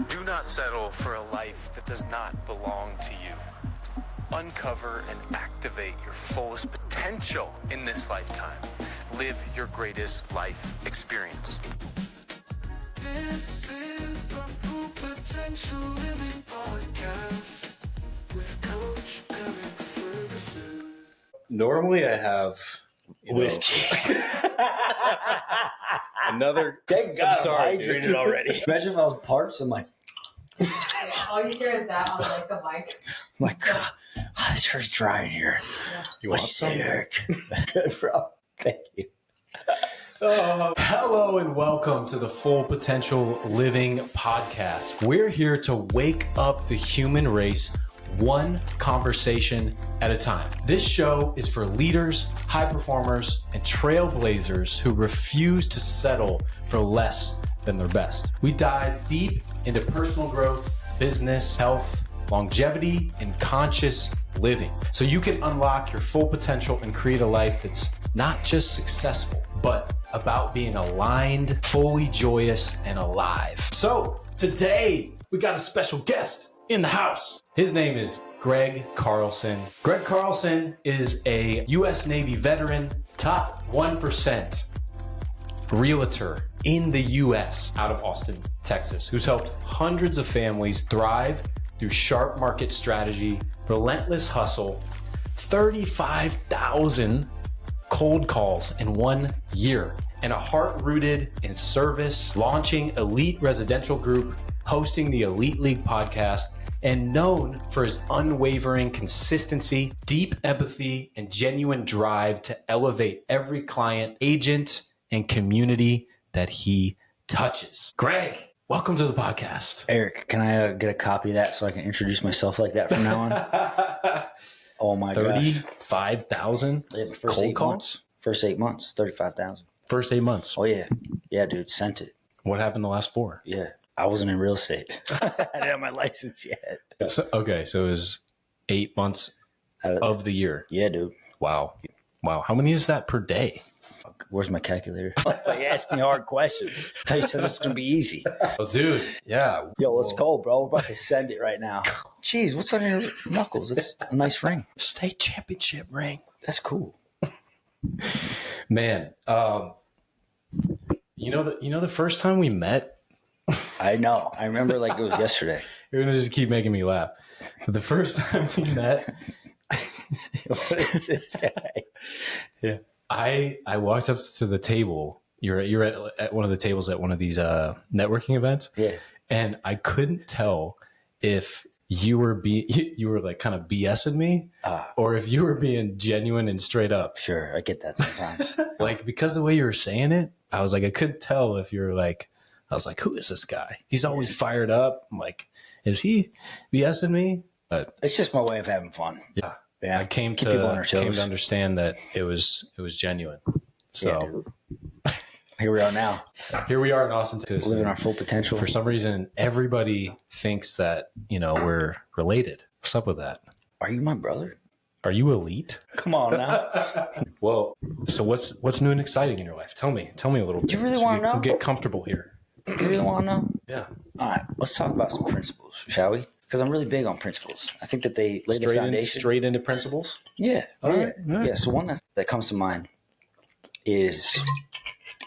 Do not settle for a life that does not belong to you. Uncover and activate your fullest potential in this lifetime. Live your greatest life experience. This is the Full Potential Living Podcast with Coach Eric Ferguson. Normally I have whiskey. Another. Thank God I'm sorry, I'm hydrated dude. already. Imagine if I was parched. I'm like, All you hear is that on like a mic. I'm like, God, it sure dry in here. You want What's some? Eric? Good, bro. Thank you. Hello and welcome to the Full Potential Living Podcast. We're here to wake up the human race one conversation at a time. This show is for leaders, high performers, and trailblazers who refuse to settle for less than their best. We dive deep into personal growth, business, health, longevity, and conscious living so you can unlock your full potential and create a life that's not just successful, but about being aligned, fully joyous, and alive. So today we got a special guest in the house. His name is Greg Carlson. Greg Carlson is a U.S. Navy veteran, top 1% Realtor in the U.S. out of Austin, Texas, who's helped hundreds of families thrive through sharp market strategy, relentless hustle, 35,000 cold calls in 1 year, and a heart rooted in service, launching Elite Residential Group, hosting the Elite League podcast, and known for his unwavering consistency, deep empathy, and genuine drive to elevate every client, agent, and community that he touches. Greg, welcome to the podcast. Eric, can I get a copy of that so I can introduce myself like that from now on? Oh my gosh. 35,000 cold calls? First 8 months, 35,000. First 8 months. Oh yeah. Yeah, dude, sent it. What happened the last 4? Yeah. I wasn't in real estate. I didn't have my license yet. So it was 8 months of the year. Yeah, dude. Wow. How many is that per day? Where's my calculator? You ask me hard questions. Tell you said it's going to be easy. Oh, dude. Yeah. Yo, let's go, bro. We're about to send it right now. Jeez, what's on your knuckles? It's a nice ring. State championship ring. That's cool. Man, you know the first time we met? I know. I remember like it was yesterday. You're going to just keep making me laugh. So the first time we met, What is this guy? yeah, I walked up to the table. You're at one of the tables at one of these networking events. Yeah. And I couldn't tell if you were like kind of BSing me or if you were being genuine and straight up. Sure, I get that sometimes. Like, because the way you were saying it, I was like, I couldn't tell if you're like, I was like, who is this guy? He's always fired up. I'm like, is he BSing me? But It's just my way of having fun. yeah, Yeah, I came keep people on their to toes. understand that it was genuine. So Here we are now, here we are in Austin, Texas. living our full potential. For some reason, everybody thinks that, we're related. What's up with that? Are you my brother? Are you elite? Come on now. Well, so what's new and exciting in your life? Tell me a little bit. You really So wanna know? We'll get comfortable here. You really want to know? Yeah. All right, let's talk about some principles, shall we? Because I'm really big on principles. I think that they lay the foundation. Straight into principles? Yeah. All right. Yeah. So one that comes to mind is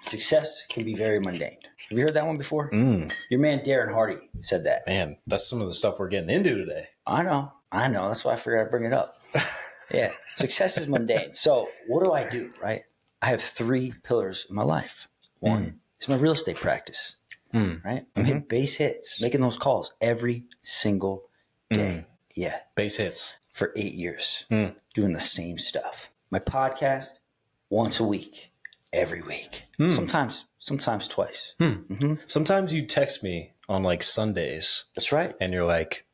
success can be very mundane. Have you heard that one before? Your man Darren Hardy said that. Man, that's some of the stuff we're getting into today. I know. That's why I figured I'd bring it up. Yeah. Success is mundane. So what do? Right? I have 3 pillars in my life. One is my real estate practice. Right? I'm hitting base hits, making those calls every single day. Yeah. Base hits. For 8 years, doing the same stuff. My podcast, once a week, every week. Sometimes twice. Sometimes you text me on like Sundays That's right. and you're like,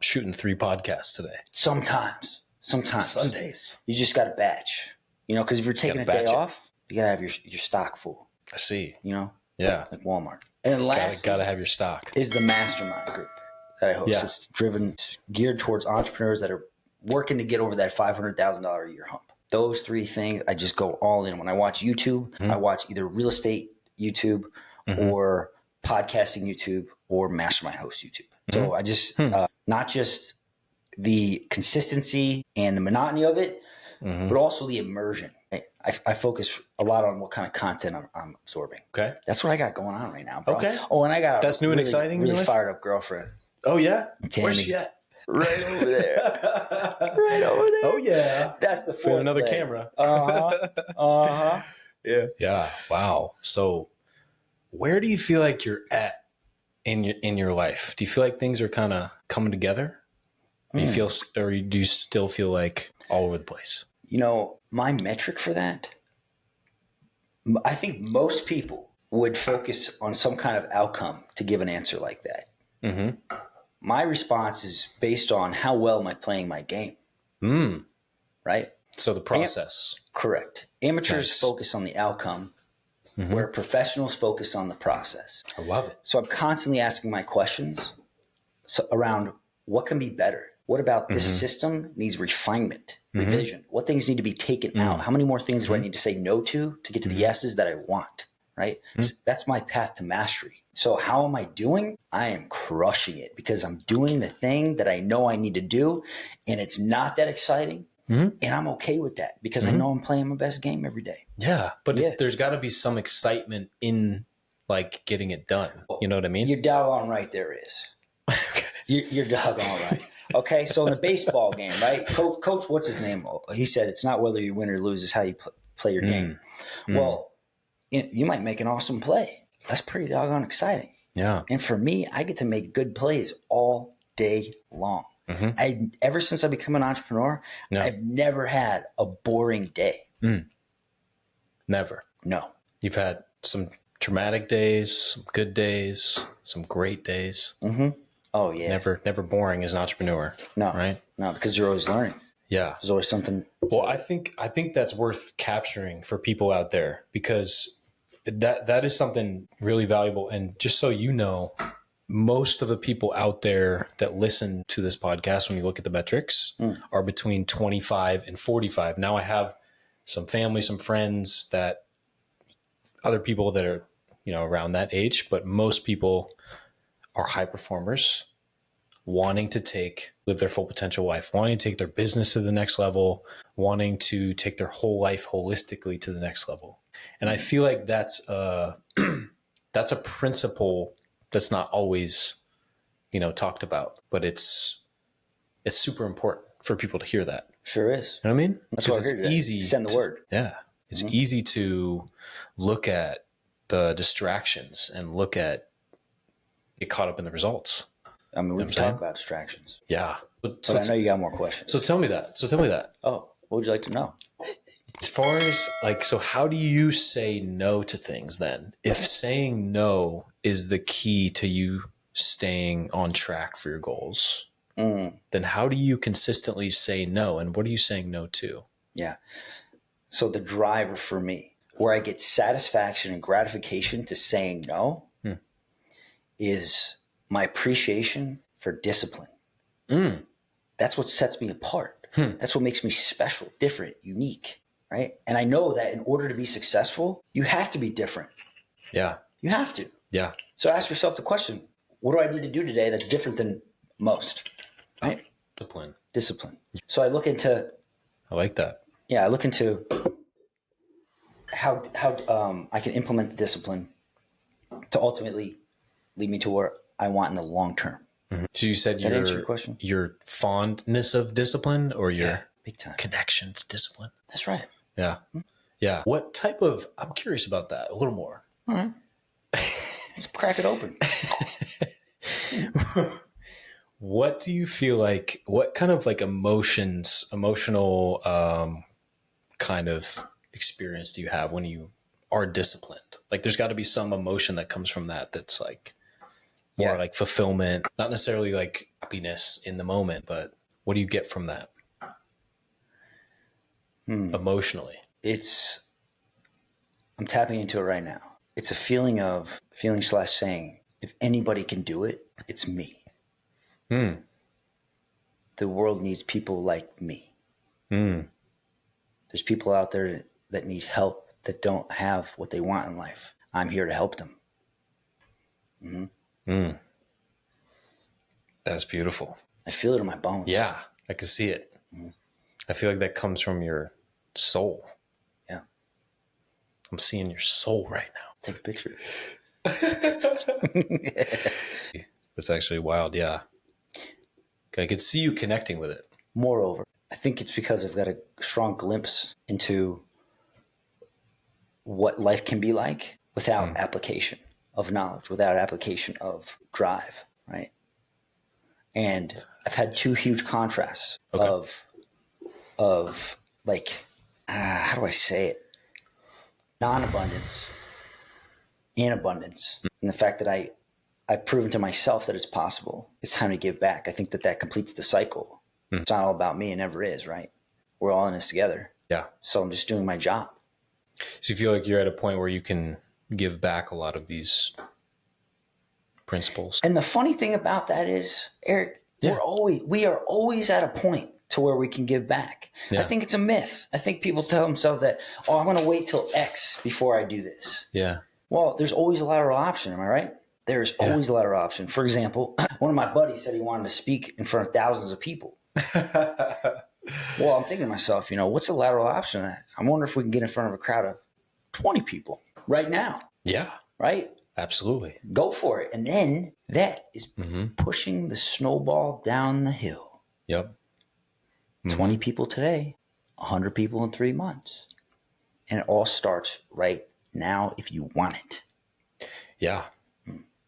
shooting 3 podcasts today. Sometimes. Sundays. You just got to batch. Because if you're taking a day off, you got to have your stock full. I see. Like Walmart. And last Gotta have your stock. is the mastermind group that I host. Yeah. It's geared towards entrepreneurs that are working to get over that $500,000 a year hump. Those 3 things, I just go all in. When I watch YouTube, I watch either real estate YouTube or podcasting YouTube or mastermind host YouTube. So I just, not just the consistency and the monotony of it, but also the immersion. I focus a lot on what kind of content I'm absorbing. Okay. That's what I got going on right now, bro. Okay. Oh, and I got That's new and exciting in your really life? fired up girlfriend. Oh, yeah? Tammy. Where's she at? Right over there. Right over there. Oh, yeah. That's the For fourth another leg. camera. Yeah. Yeah. Wow. So where do you feel like you're at in your life? Do you feel like things are kind of coming together? Or do you still feel like all over the place? You know, my metric for that, I think most people would focus on some kind of outcome to give an answer like that. Mm-hmm. My response is based on how well am I playing my game, right? So the process. Correct. Amateurs Nice. focus on the outcome, where professionals focus on the process. I love it. So I'm constantly asking my questions around what can be better. What about this system needs refinement, revision? What things need to be taken out? How many more things do I need to say no to get to the yeses that I want, right? That's my path to mastery. So how am I doing? I am crushing it because I'm doing the thing that I know I need to do, and it's not that exciting. And I'm okay with that because I know I'm playing my best game every day. Yeah. But there's got to be some excitement in like getting it done. You know what I mean? You're doggone right there is. Okay. You're doggone right. Okay, so in a baseball game, right? Coach, what's his name? He said it's not whether you win or lose, it's how you play your game. Well, you might make an awesome play. That's pretty doggone exciting. Yeah. And for me, I get to make good plays all day long. Ever since I become an entrepreneur, I've never had a boring day. Never. No. You've had some traumatic days, some good days, some great days. Oh, yeah. Never boring as an entrepreneur. No. Right? No, because you're always learning. Yeah. There's always something. Well, I think that's worth capturing for people out there because that is something really valuable. And just so you know, most of the people out there that listen to this podcast, when you look at the metrics, are between 25 and 45. Now I have some family, some friends other people that are, around that age, but most people are high performers wanting to live their full potential life, wanting to take their business to the next level, wanting to take their whole life holistically to the next level. And I feel like that's a principle that's not always, talked about, but it's super important for people to hear that. Sure is. You know what I mean? That's why Because we're here it's today. easy. Send the word. Yeah. It's easy to look at the distractions and get caught up in the results. I mean, we You know can what I'm talk saying? about distractions. Yeah. But I know you got more questions. So tell me that. Oh, what would you like to know? As far as so how do you say no to things then? If saying no is the key to you staying on track for your goals, then how do you consistently say no? And what are you saying no to? Yeah. So the driver for me, where I get satisfaction and gratification to saying no, is my appreciation for discipline. That's what sets me apart. That's what makes me special, different, unique, right? And I know that in order to be successful, you have to be different. Yeah. You have to. Yeah. So ask yourself the question, what do I need to do today that's different than most? Right? Discipline. So I look into I like that. I look into how I can implement the discipline to ultimately lead me to where I want in the long term. So you said That answer your question? your fondness of discipline or your Big time. connection to discipline? That's right. Yeah. Yeah. What type I'm curious about that a little more. All right. Let's crack it open. What do you feel like, what kind of emotional kind of experience do you have when you are disciplined? Like there's got to be some emotion that comes from that's like more like fulfillment, not necessarily like happiness in the moment, but what do you get from that emotionally? I'm tapping into it right now. It's a feeling / saying, if anybody can do it, it's me. The world needs people like me. There's people out there that need help, that don't have what they want in life. I'm here to help them. That's beautiful. I feel it in my bones. Yeah, I can see it. I feel like that comes from your soul. Yeah. I'm seeing your soul right now. Take a picture. It's actually wild. Yeah. I could see you connecting with it. Moreover, I think it's because I've got a strong glimpse into what life can be like without application of knowledge, without application of drive, right? And I've had two huge contrasts of like, how do I say it? Non-abundance and abundance. And the fact that I've proven to myself that it's possible. It's time to give back. I think that completes the cycle. It's not all about me. It never is, right? We're all in this together. Yeah. So I'm just doing my job. So you feel like you're at a point where you can give back a lot of these principles. And the funny thing about that is, Eric, we are always at a point to where we can give back. Yeah. I think it's a myth. I think people tell themselves that, oh, I'm going to wait till X before I do this. Yeah. Well, there's always a lateral option. Am I right? There's always a lateral option. For example, one of my buddies said he wanted to speak in front of thousands of people. Well, I'm thinking to myself, what's the lateral option of that? I wonder if we can get in front of a crowd of 20 people right now. Yeah. Right? Absolutely. Go for it. And then that is pushing the snowball down the hill. Yep. 20 people today, 100 people in 3 months. And it all starts right now if you want it. Yeah.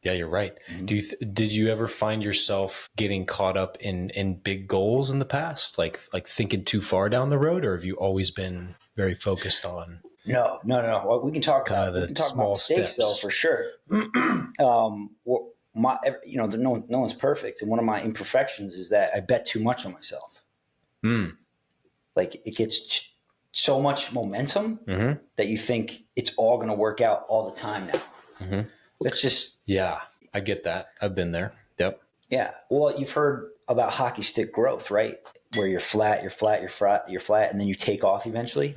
Yeah, you're right. Did you ever find yourself getting caught up in big goals in the past? Like thinking too far down the road, or have you always been very focused on? No. Well, we can talk kind about of the small mistakes, though, for sure. No one's perfect, and one of my imperfections is that I bet too much on myself. Like it gets so much momentum that you think it's all going to work out all the time now. That's just I get that. I've been there. Yep. Yeah. Well, you've heard about hockey stick growth, right? Where you're flat, and then you take off eventually.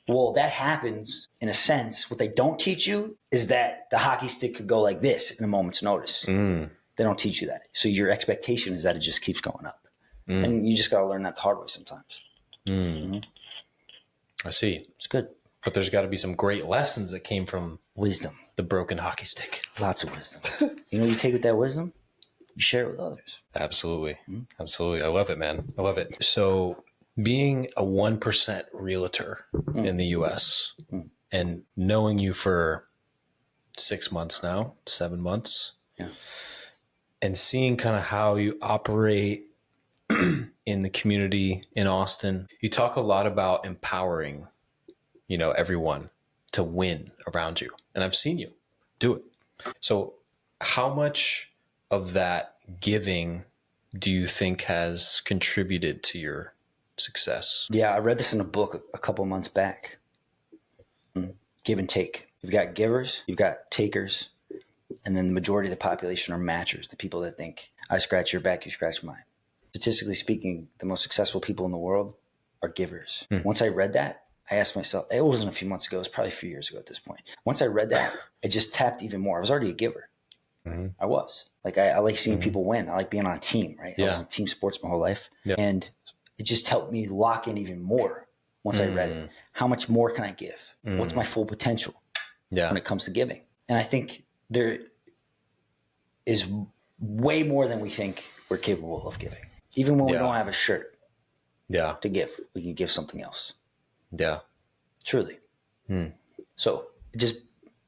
Well, that happens in a sense. What they don't teach you is that the hockey stick could go like this in a moment's notice. They don't teach you that. So your expectation is that it just keeps going up. And you just got to learn that the hard way sometimes. I see. It's good. But there's got to be some great lessons that came from Wisdom. the broken hockey stick. Lots of wisdom. You take with that wisdom? You share it with others. Absolutely. Absolutely. I love it, man. I love it. So being a 1% realtor in the US and knowing you for 6 months now, 7 months, and seeing kind of how you operate in the community in Austin, you talk a lot about empowering, everyone to win around you. And I've seen you do it. So how much of that giving do you think has contributed to your success? Yeah, I read this in a book a couple months back. Give and take. You've got givers, you've got takers, and then the majority of the population are matchers, the people that think, I scratch your back, you scratch mine. Statistically speaking, the most successful people in the world are givers. Once I read that, I asked myself, it wasn't a few months ago, it was probably a few years ago at this point. Once I read that, I just tapped even more. I was already a giver. I was. Like, I like seeing people win. I like being on a team, right? I was in team sports my whole life. And it just helped me lock in even more once I read it. How much more can I give? What's my full potential when it comes to giving? And I think there is way more than we think we're capable of giving. Even when we don't have a shirt to give, we can give something else. Yeah. Truly. So just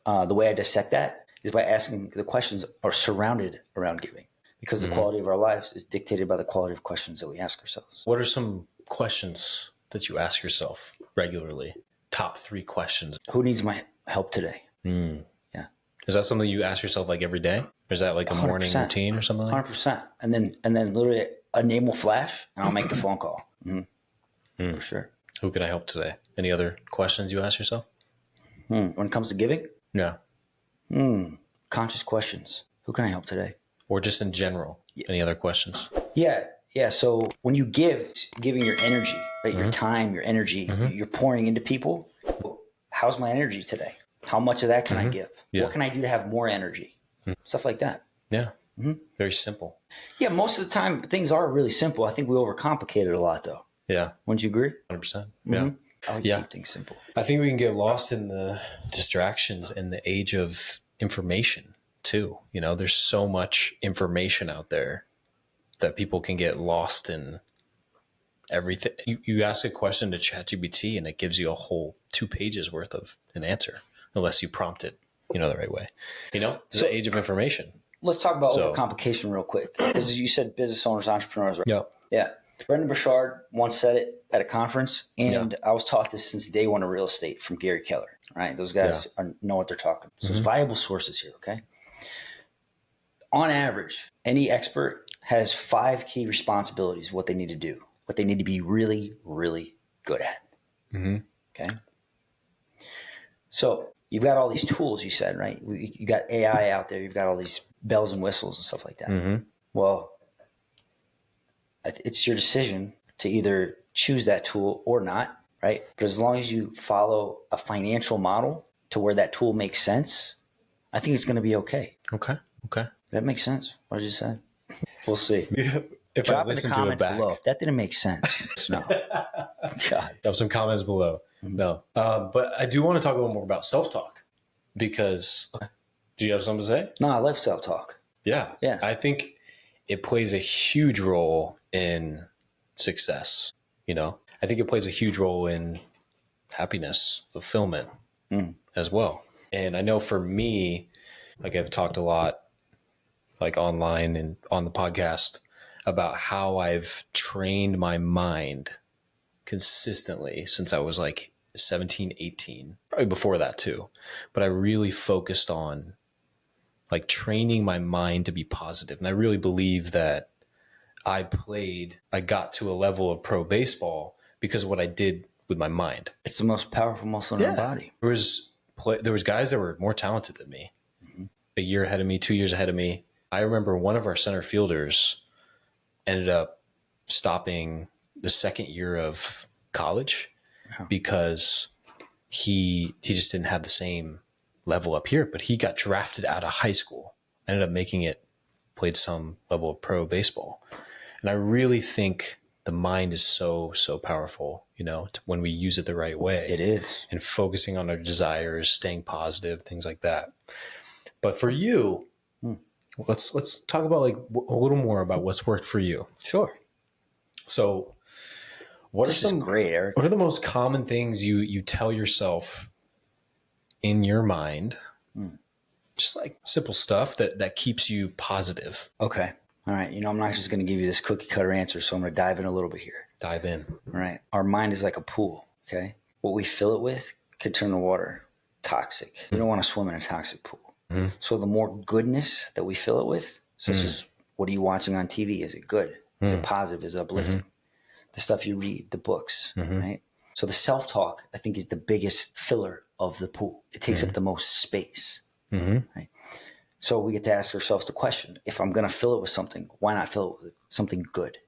the way I dissect that is by asking the questions are surrounded around giving, because the quality of our lives is dictated by the quality of questions that we ask ourselves. What are some questions that you ask yourself regularly? Top 3 questions. Who needs my help today? Yeah. Is that something you ask yourself like every day? Or is that like a 100%. morning routine or something like that? 100%. And then literally a name will flash and I'll make the phone call. For sure. Who can I help today? Any other questions you ask yourself? When it comes to giving? Yeah. Conscious questions. Who can I help today? Or just in general? Any other questions? Yeah. So when you giving your energy, right? Your time, your energy, you're pouring into people. How's my energy today? How much of that can I give? Yeah. What can I do to have more energy? stuff like that. Yeah. Very simple. Yeah, most of the time things are really simple. I think we overcomplicate it a lot, though. Yeah. Wouldn't you agree? 100%. Yeah. I like to keep things simple. I think we can get lost in the distractions in the age of information too. There's so much information out there that people can get lost in everything. You ask a question to ChatGPT and it gives you a whole 2 pages worth of an answer, unless you prompt it, the right way. It's the age of information. Let's talk about overcomplication real quick. Because you said business owners, entrepreneurs, right? Yep. Yeah. Brendan Burchard once said it at a conference, and I was taught this since day one of real estate from Gary Keller. Right? Those guys know what they're talking about. So it's viable sources here, okay? On average, any expert has 5 key responsibilities of what they need to do, what they need to be really, really good at. Okay? So you've got all these tools, you said, right? You got AI out there. You've got all these bells and whistles and stuff like that. Well, it's your decision to either choose that tool or not, right? But as long as you follow a financial model to where that tool makes sense, I think it's going to be okay. Okay. That makes sense. What did you say? We'll see. If Drop I in the listen to it comments back. below. If that didn't make sense, no. God. Have some comments below. No. But I do want to talk a little more about self-talk because do you have something to say? No, I love self-talk. Yeah. I think it plays a huge role in success. I think it plays a huge role in happiness, fulfillment as well. And I know for me, like I've talked a lot, like online and on the podcast, about how I've trained my mind consistently since I was like 17, 18, probably before that too. But I really focused on like training my mind to be positive. And I really believe that I got to a level of pro baseball because of what I did with my mind. It's the most powerful muscle in our body. There was guys that were more talented than me, a year ahead of me, 2 years ahead of me. I remember one of our center fielders ended up stopping the second year of college because he just didn't have the same level up here, but he got drafted out of high school, ended up making it, played some level of pro baseball. And I really think the mind is so powerful, when we use it the right way. It is. And focusing on our desires, staying positive, things like that. But for you, let's talk about like a little more about what's worked for you. Sure. So This is great, Eric. What are the most common things you tell yourself in your mind? Just like simple stuff that keeps you positive. Okay. All right. I'm not just going to give you this cookie cutter answer, so I'm going to dive in a little bit here. Dive in. All right. Our mind is like a pool. Okay. What we fill it with could turn the water toxic. We don't want to swim in a toxic pool. So the more goodness that we fill it with, such as what are you watching on TV? Is it good? Is it positive? Is it uplifting? The stuff you read, the books, right? So the self-talk, I think, is the biggest filler of the pool. It takes up the most space, right? So we get to ask ourselves the question, if I'm going to fill it with something, why not fill it with something good?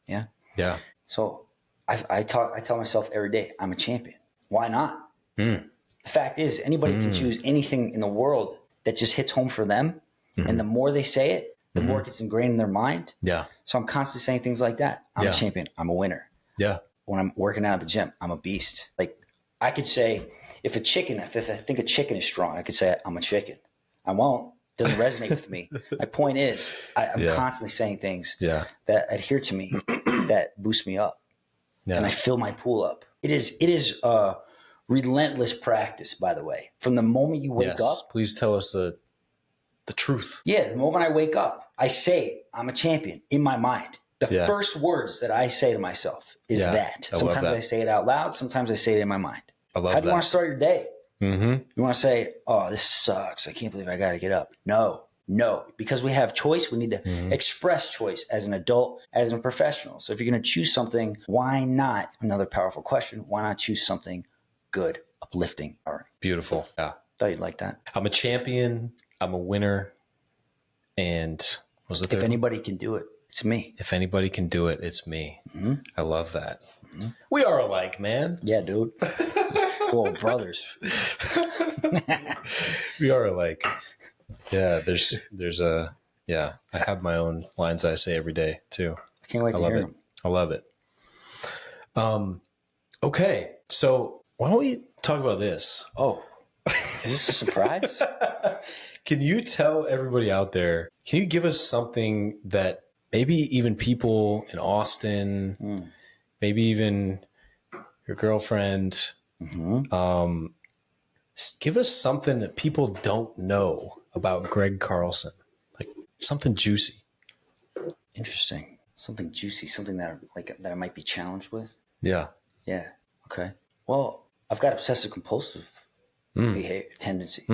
Yeah? Yeah. So I tell myself every day, I'm a champion. Why not? The fact is, anybody can choose anything in the world that just hits home for them. And the more they say it, the more it gets ingrained in their mind. Yeah. So I'm constantly saying things like that. I'm a champion. I'm a winner. Yeah. When I'm working out at the gym, I'm a beast. Like I could say, if I think a chicken is strong, I could say I'm a chicken. I won't. It doesn't resonate with me. My point is, I'm constantly saying things that adhere to me, that boost me up. Yeah. And I fill my pool up. It is relentless practice, by the way. From the moment you wake up. Please tell us the truth. Yeah, the moment I wake up, I say I'm a champion in my mind. The first words that I say to myself is that. Sometimes I say it out loud. Sometimes I say it in my mind. I love How do you that. want to start your day? You want to say, oh, this sucks. I can't believe I got to get up. No. Because we have choice, we need to express choice as an adult, as a professional. So if you're going to choose something, why not? Another powerful question. Why not choose something good, uplifting? All right. Beautiful. Yeah. Thought you'd like that. I'm a champion. I'm a winner. And what was the third If anybody can do it, it's me. If anybody can do it, it's me. I love that. We are alike, man. Yeah, dude. Whoa, brothers. We are alike. Yeah. There's a, yeah, I have my own lines I say every day too. I can't wait I to love hear it. them. I love it. Okay. So why don't we talk about this? Oh, is this a surprise? Can you tell everybody out there, can you give us something that maybe even people in Austin, maybe even your girlfriend, give us something that people don't know about Greg Carlson, like something juicy. Interesting. Something juicy, something that that I might be challenged with. Yeah. Yeah. Okay. Well, I've got obsessive compulsive behavior tendencies.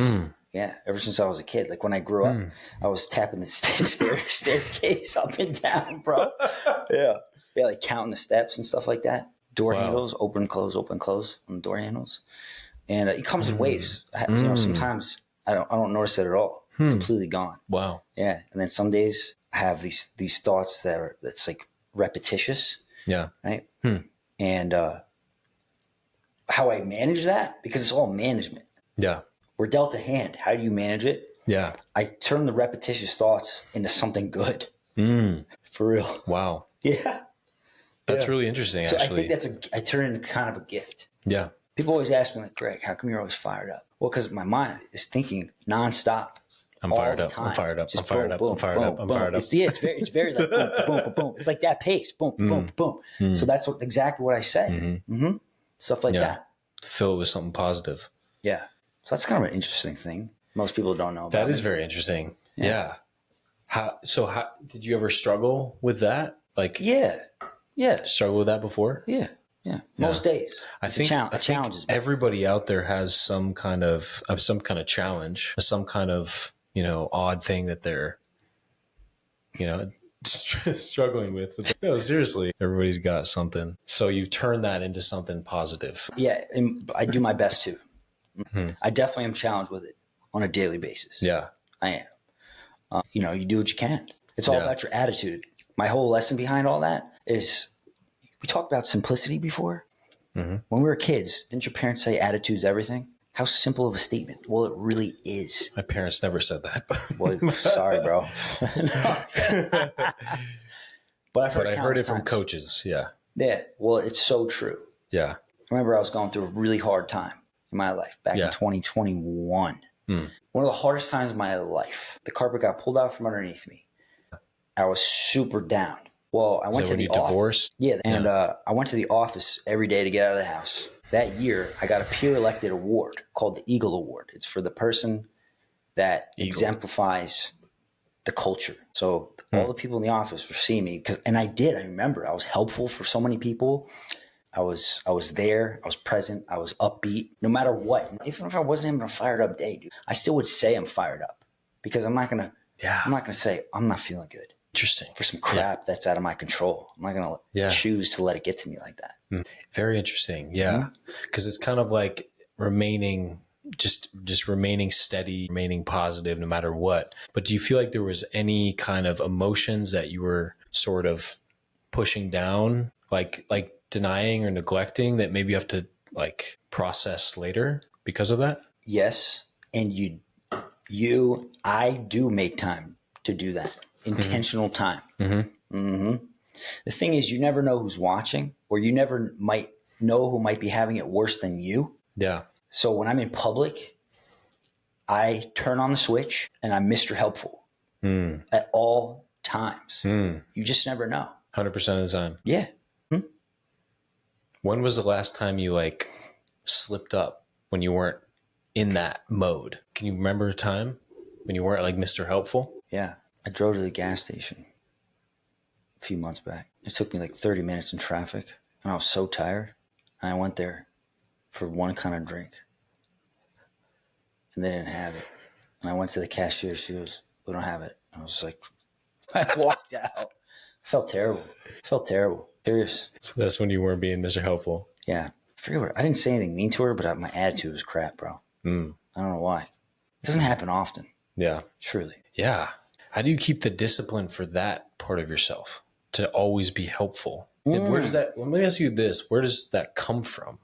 Yeah. Ever since I was a kid, like when I grew up, I was tapping the staircase up and down, bro. Yeah. Yeah. Like counting the steps and stuff like that. Door handles, open, close on the door handles. And it comes in waves. You know, sometimes I don't notice it at all. It's completely gone. Wow. Yeah. And then some days I have these thoughts that's like repetitious. Yeah. Right. And how I manage that, because it's all management. Yeah. We're dealt a hand. How do you manage it? Yeah. I turn the repetitious thoughts into something good. For real. Wow. Yeah. That's really interesting, So actually. I think I turn it into kind of a gift. Yeah. People always ask me, like, Greg, how come you're always fired up? Well, because my mind is thinking nonstop. I'm fired up. I'm fired up. I'm fired up. I'm fired up. I'm fired up. It's very like boom, boom, boom, boom. It's like that pace. Boom, boom, boom. So that's exactly what I say. Stuff like that. Fill it with something positive. Yeah. So that's kind of an interesting thing. Most people don't know about That is me. very interesting. Yeah. How did you ever struggle with that? Like, Yeah. struggle with that before? Yeah. Most days. I think challenges. everybody out there has some kind of challenge, some kind of, odd thing that they're, struggling with. But no, seriously, everybody's got something. So you've turned that into something positive. Yeah. And I do my best to. I definitely am challenged with it on a daily basis. Yeah. I am. You do what you can. It's all about your attitude. My whole lesson behind all that is, we talked about simplicity before. When we were kids, didn't your parents say attitude's everything? How simple of a statement. Well, it really is. My parents never said that. Well, sorry, bro. But I heard it from times. coaches. Yeah. Yeah. Well, it's so true. Yeah. I remember I was going through a really hard time in my life back in 2021. One of the hardest times of my life. The carpet got pulled out from underneath me. I was super down. Well, I went to the office. Divorced? Yeah, and I went to the office every day to get out of the house. That year, I got a peer-elected award called the Eagle Award. It's for the person that exemplifies the culture. So all the people in the office were seeing me, and I remember I was helpful for so many people. I was there. I was present. I was upbeat. No matter what, even if I wasn't having a fired up day, dude, I still would say I'm fired up, because I'm not gonna say I'm not feeling good. Interesting. For some crap that's out of my control. I'm not going to choose to let it get to me like that. Very interesting. Yeah. Because it's kind of like remaining, just remaining steady, remaining positive no matter what. But do you feel like there was any kind of emotions that you were sort of pushing down, like denying or neglecting, that maybe you have to like process later because of that? Yes. And I do make time to do that. Intentional time. The thing is, you never know who's watching, or you never might know who might be having it worse than you. Yeah. So when I'm in public, I turn on the switch and I'm Mr. Helpful at all times. You just never know. 100% of the time. Yeah. When was the last time you like slipped up when you weren't in that mode? Can you remember a time when you weren't like Mr. Helpful? Yeah. I drove to the gas station a few months back. It took me like 30 minutes in traffic, and I was so tired. And I went there for one kind of drink, and they didn't have it. And I went to the cashier. She goes, "We don't have it." And I was like, I walked out. Felt terrible. Serious. So that's when you weren't being Mr. Helpful. Yeah. I didn't say anything mean to her, but my attitude was crap, bro. I don't know why. It doesn't happen often. Yeah. Truly. Yeah. How do you keep the discipline for that part of yourself to always be helpful? And where does that, let me ask you this, where does that come from?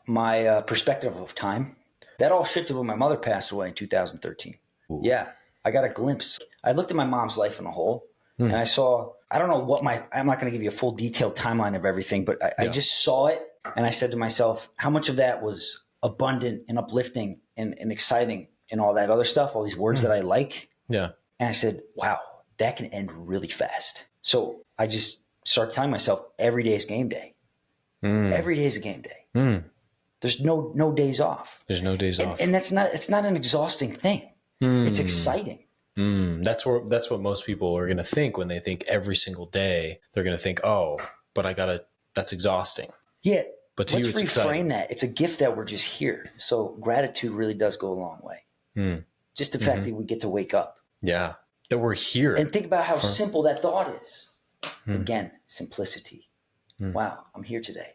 My perspective of time, that all shifted when my mother passed away in 2013. Ooh. Yeah. I got a glimpse. I looked at my mom's life in a whole, and I saw, I don't know what I'm not going to give you a full detailed timeline of everything, but I just saw it. And I said to myself, how much of that was abundant and uplifting and exciting and all that other stuff, all these words that I like. Yeah. And I said, wow, that can end really fast. So I just started telling myself every day is game day. Every day is a game day. There's no days off. There's no days off. And it's not an exhausting thing. It's exciting. That's what most people are going to think when they think every single day. They're going to think, oh, but that's exhausting. Yeah. But to let's you, it's reframe exciting. that. It's a gift that we're just here. So gratitude really does go a long way. Just the fact that we get to wake up. Yeah. That we're here. And think about how simple that thought is. Again, simplicity. Wow, I'm here today.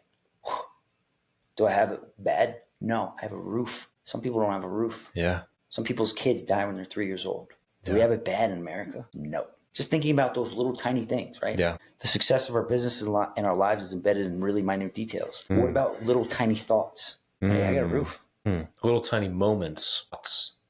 Do I have it bad? No, I have a roof. Some people don't have a roof. Yeah. Some people's kids die when they're 3 years old. Do we have it bad in America? No. Just thinking about those little tiny things, right? Yeah. The success of our businesses and our lives is embedded in really minute details. What about little tiny thoughts? Hey, I got a roof. Little tiny moments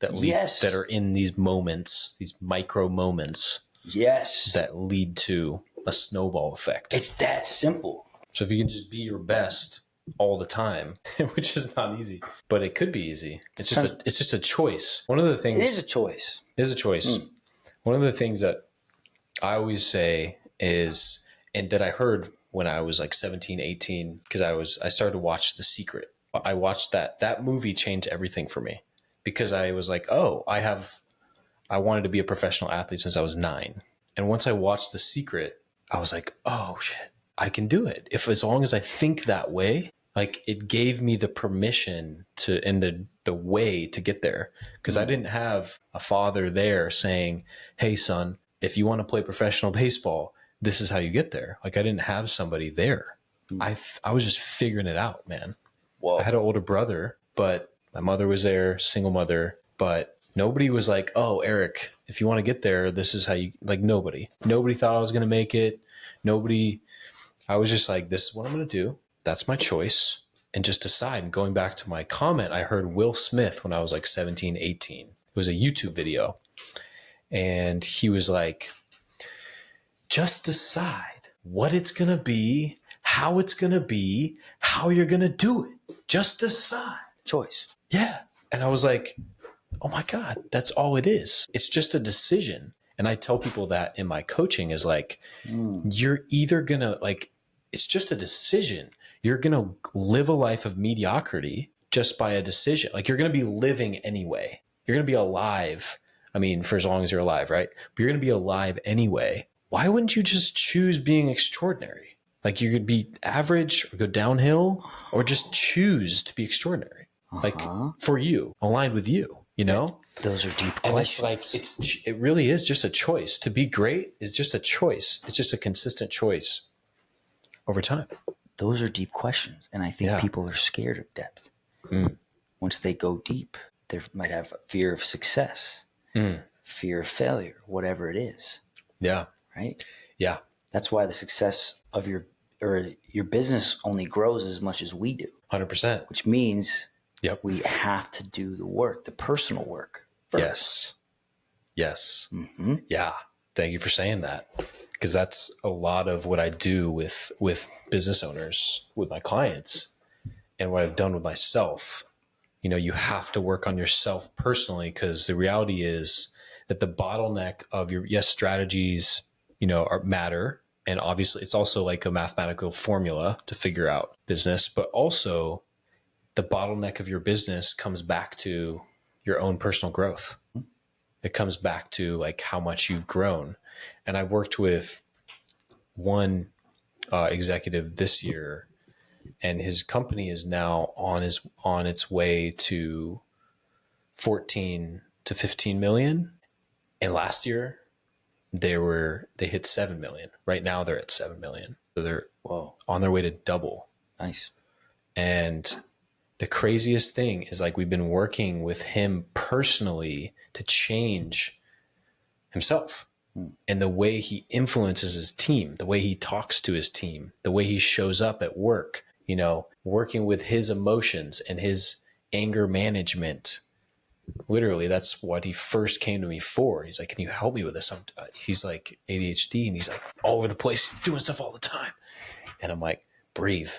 that lead, that are in these moments, these micro moments. Yes. That lead to a snowball effect. It's that simple. So if you can just be your best all the time, which is not easy, but it could be easy. It's just a choice. One of the things, it is a choice. It is a choice. One of the things that I always say is, and that I heard when I was like 17, 18, because I started to watch The Secret. I watched that movie changed everything for me, because I was like, oh, I wanted to be a professional athlete since I was 9. And once I watched The Secret, I was like, oh shit, I can do it. As long as I think that way, like it gave me the permission to, and the way to get there. Because I didn't have a father there saying, hey son, if you want to play professional baseball, this is how you get there. Like I didn't have somebody there. I was just figuring it out, man. Whoa. I had an older brother, but my mother was there, single mother, but nobody was like, oh, Eric, if you want to get there, this is how you, like nobody thought I was going to make it. I was just like, this is what I'm going to do. That's my choice. And just decide. And going back to my comment, I heard Will Smith when I was like 17, 18. It was a YouTube video. And he was like, just decide what it's going to be, how it's going to be, how you're going to do it. Just decide. Choice. Yeah. And I was like, oh my God, that's all it is. It's just a decision. And I tell people that in my coaching is like, you're either going to like, it's just a decision. You're going to live a life of mediocrity just by a decision. Like you're going to be living anyway. You're going to be alive. I mean, for as long as you're alive, right? But you're going to be alive anyway. Why wouldn't you just choose being extraordinary? Like you could be average or go downhill, or just choose to be extraordinary. Like for you, aligned with you, you know? Those are deep And questions. it's like, it really is just a choice. To be great is just a choice. It's just a consistent choice over time. Those are deep questions. And I think people are scared of depth. Once they go deep, they might have fear of success, fear of failure, whatever it is. Yeah. Right? Yeah. That's why the success of your business only grows as much as we do. 100%. Which means we have to do the work, the personal work first. Yes. Yeah. Thank you for saying that. Because that's a lot of what I do with business owners, with my clients, and what I've done with myself. You know, you have to work on yourself personally, because the reality is that the bottleneck of your strategies, you know, matter. And obviously it's also like a mathematical formula to figure out business, but also the bottleneck of your business comes back to your own personal growth. It comes back to like how much you've grown. And I've worked with one executive this year, and his company is now on its way to 14 to 15 million. And last year they hit 7 million. Right now they're at 7 million. So they're on their way to double. Nice. And the craziest thing is like we've been working with him personally to change himself and the way he influences his team, the way he talks to his team, the way he shows up at work, you know, working with his emotions and his anger management Literally, that's what he first came to me for. He's like, can you help me with this? He's like ADHD, and he's like all over the place, doing stuff all the time. And I'm like, breathe.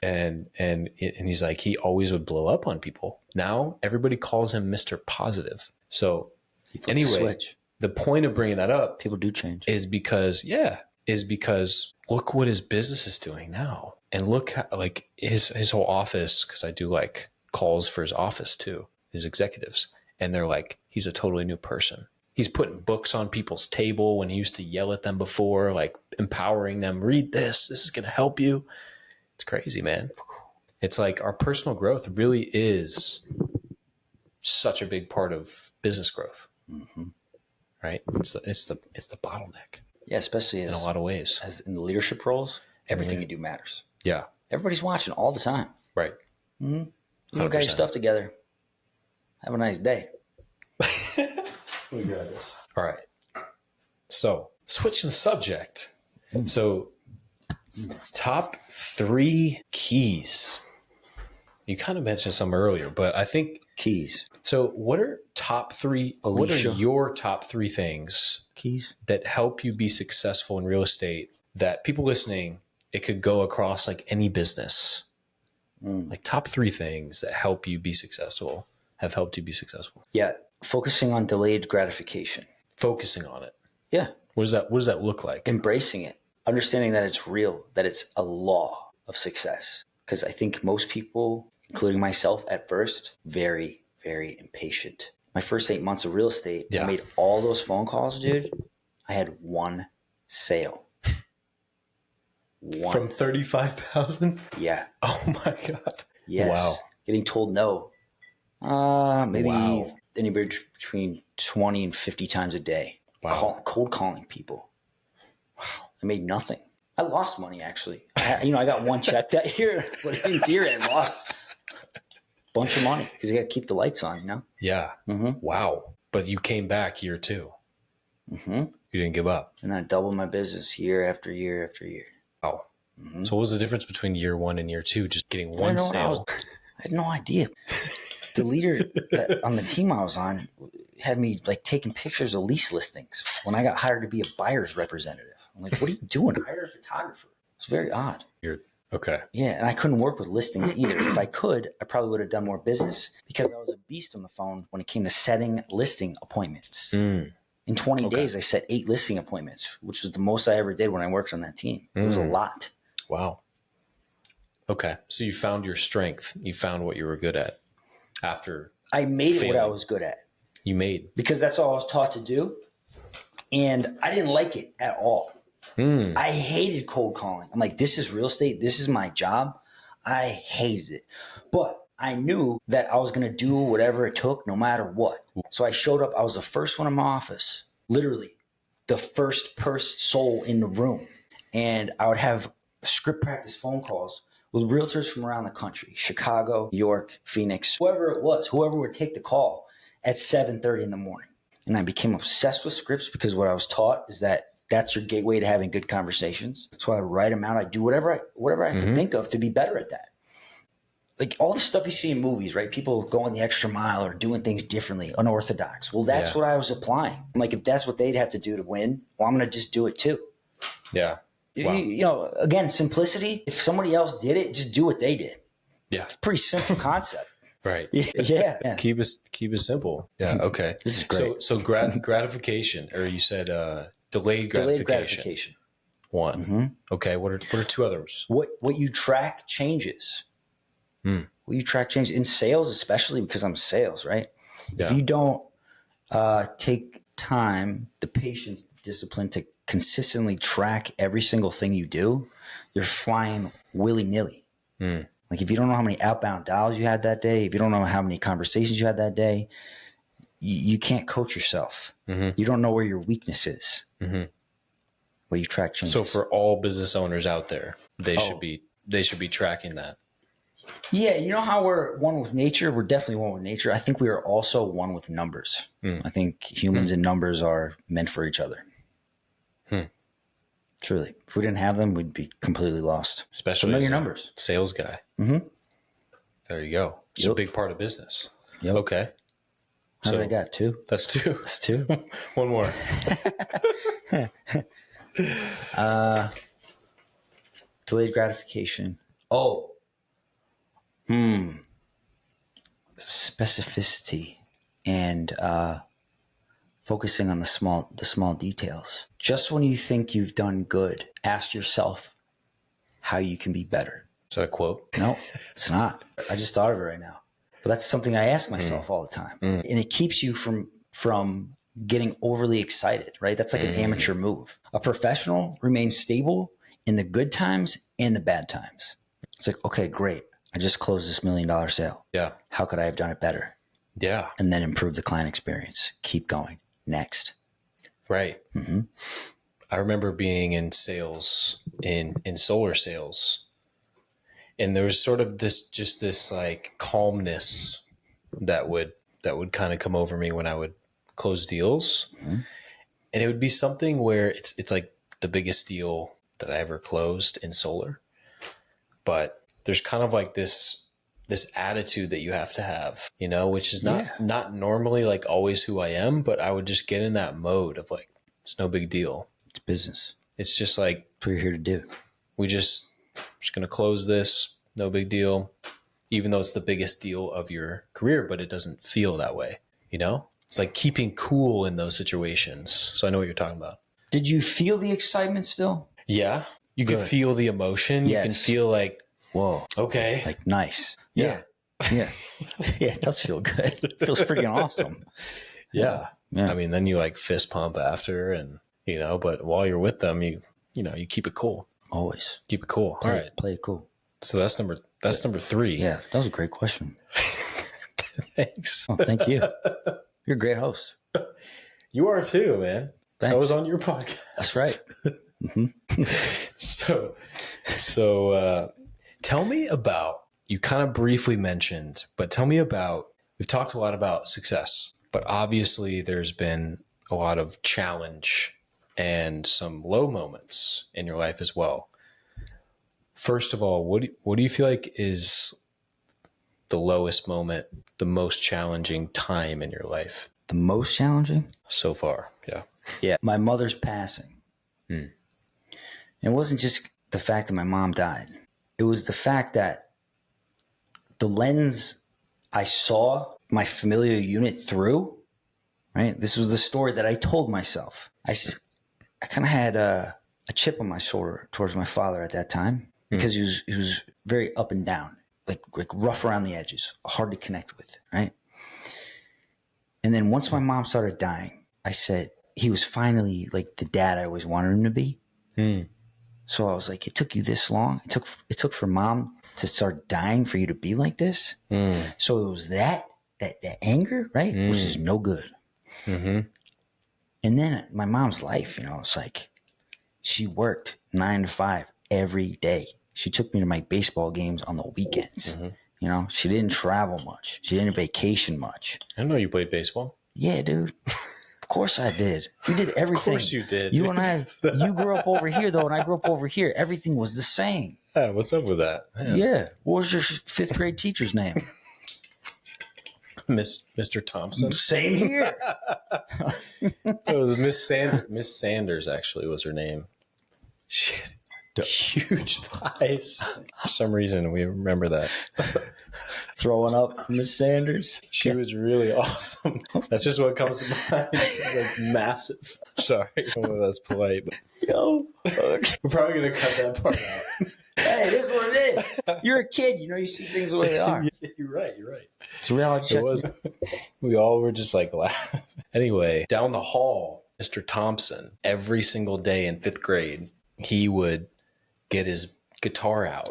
and he's like, he always would blow up on people. Now everybody calls him Mr. Positive. So anyway, the point of bringing that up, people do change, is because look what his business is doing now. And look how, like his whole office, because I do like calls for his office too, his executives. And they're like, he's a totally new person. He's putting books on people's table when he used to yell at them before, like empowering them. Read this. This is going to help you. It's crazy, man. It's like our personal growth really is such a big part of business growth, right? It's the bottleneck. Yeah, especially in a lot of ways. As in the leadership roles, everything you do matters. Yeah, everybody's watching all the time. Right. You got your stuff together. Have a nice day. We got this. All right. So, switching the subject. So, top 3 keys. You kind of mentioned some earlier, but I think keys. So, what are top 3? What are your top 3 things keys that help you be successful in real estate? That people listening, it could go across like any business. Like top 3 things that help you be successful, have helped you be successful. Yeah. Focusing on delayed gratification. Focusing on it. Yeah. What does that look like? Embracing it. Understanding that it's real, that it's a law of success. Because I think most people, including myself at first, very, very impatient. My first 8 months of real estate, I made all those phone calls, dude. I had 1 sale. From 35,000? Yeah. Oh my God. Yes. Wow. Getting told no. Maybe anywhere between 20 and 50 times a day. Wow. Cold calling people. Wow. I made nothing. I lost money, actually. I got 1 check that year, but in theory, I lost a bunch of money because you got to keep the lights on, you know? Yeah. Wow. But you came back year 2. You didn't give up. And I doubled my business year after year after year. Wow. So what was the difference between year 1 and year 2? Just getting 1 sale? I had no idea. The leader on the team I was on had me like taking pictures of lease listings when I got hired to be a buyer's representative. I'm like, what are you doing? Hire a photographer. It's very odd. Okay. Yeah, and I couldn't work with listings either. If I could, I probably would have done more business because I was a beast on the phone when it came to setting listing appointments. In 20 days, I set 8 listing appointments, which was the most I ever did when I worked on that team. It was a lot. Wow. Okay. So you found your strength. You found what you were good at after I made failing. it what I was good at. You made. Because that's all I was taught to do. And I didn't like it at all. I hated cold calling. I'm like, this is real estate. This is my job. I hated it. But I knew that I was going to do whatever it took no matter what. So I showed up. I was the first one in my office. Literally the first soul in the room. And I would have script practice phone calls with realtors from around the country, Chicago, New York, Phoenix, whoever it was, whoever would take the call at 7:30 in the morning. And I became obsessed with scripts because what I was taught is that that's your gateway to having good conversations. So I would write them out. I do whatever I could think of to be better at that. Like all the stuff you see in movies, right? People going the extra mile or doing things differently, unorthodox. Well, that's what I was applying. I'm like, if that's what they'd have to do to win, well, I'm going to just do it too. Yeah. Wow. You know, again, simplicity. If somebody else did it, just do what they did. Yeah. It's a pretty simple concept. Right. Yeah. Keep it simple. Yeah. Okay. This is great. So gratification, or you said delayed gratification. Delayed gratification. 1. Okay. What are 2 others? What you track changes. What you track changes in sales, especially because I'm sales, right? Yeah. If you don't take time, the patience, the discipline to consistently track every single thing you do, you're flying willy-nilly. Like if you don't know how many outbound dials you had that day, if you don't know how many conversations you had that day, you can't coach yourself. You don't know where your weakness is. Well, you track changes. So for all business owners out there, they should be tracking that. Yeah, you know how we're one with nature? We're definitely one with nature. I think we are also one with numbers. I think humans and numbers are meant for each other. Truly. If we didn't have them, we'd be completely lost. Especially so know as your a numbers. Sales guy. There you go. It's a big part of business. Yep. Okay. How did I got? 2? That's 2. That's 2. One more. Delayed gratification. Oh. Specificity and focusing on the small details. Just when you think you've done good, ask yourself how you can be better. Is that a quote? No, it's not. I just thought of it right now. But that's something I ask myself all the time. And it keeps you from getting overly excited, right? That's like an amateur move. A professional remains stable in the good times and the bad times. It's like, okay, great. I just closed this $1 million sale. Yeah. How could I have done it better? Yeah. And then improve the client experience. Keep going. Next. Right. Mm-hmm. I remember being in sales, in solar sales, and there was sort of this like calmness that would kind of come over me when I would close deals. Mm-hmm. And it would be something where it's like the biggest deal that I ever closed in solar. But there's kind of like this attitude that you have to have, you know, which is not normally like always who I am, but I would just get in that mode of like, it's no big deal. It's business. It's just like, That's what you're here to do. we're just going to close this. No big deal. Even though it's the biggest deal of your career, but it doesn't feel that way. You know, it's like keeping cool in those situations. So I know what you're talking about. Did you feel the excitement still? Yeah. You can Good. feel the emotion. Yes. You can feel like, Whoa. okay. Like nice. Yeah. Yeah. Yeah. It does feel good. It feels freaking awesome. Yeah. Yeah. I mean, then you like fist pump after and, you know, but while you're with them, you keep it cool. Always. Keep it cool. All right. Play it cool. So that's number 3. Yeah. That was a great question. Thanks. Oh, thank you. You're a great host. You are too, man. Thanks. I was on your podcast. That's right. So tell me about, you kind of briefly mentioned, but tell me about, we've talked a lot about success, but obviously there's been a lot of challenge and some low moments in your life as well. First of all, what do you feel like is the lowest moment, the most challenging time in your life The most challenging? so far? Yeah. Yeah. My mother's passing. It wasn't just the fact that my mom died. It was the fact that the lens I saw my familiar unit through, right? This was the story that I told myself. I kind of had a chip on my shoulder towards my father at that time because he was very up and down, like rough around the edges, hard to connect with, right? And then once my mom started dying, I said, he was finally like the dad I always wanted him to be. So I was like, it took you this long? It took for mom to start dying for you to be like this? So it was that anger, right? Which is no good. And then my mom's life, you know, it's like she worked 9 to 5 every day. She took me to my baseball games on the weekends. You know, she didn't travel much. She didn't vacation much. I didn't know you played baseball. Yeah, dude. Of course I did. We did everything. Of course you did. You and I, you grew up over here though, and I grew up over here. Everything was the same. Yeah, what's up with that? Yeah. What was your 5th grade teacher's name? Mr. Thompson. Same here. It was Miss Sanders. Miss Sanders actually was her name. Shit. Huge thighs. For some reason, we remember that. Throwing up Miss Sanders. She was really awesome. That's just what comes to mind. It's like massive. Sorry, I don't know if that's polite, but Yo. we're probably going to cut that part out. Hey, it is what it is. You're a kid. You know, you see things the way they are. You're right. It's reality check. It was. We all were just like laughing. Anyway, down the hall, Mr. Thompson, every single day in 5th grade, he would get his guitar out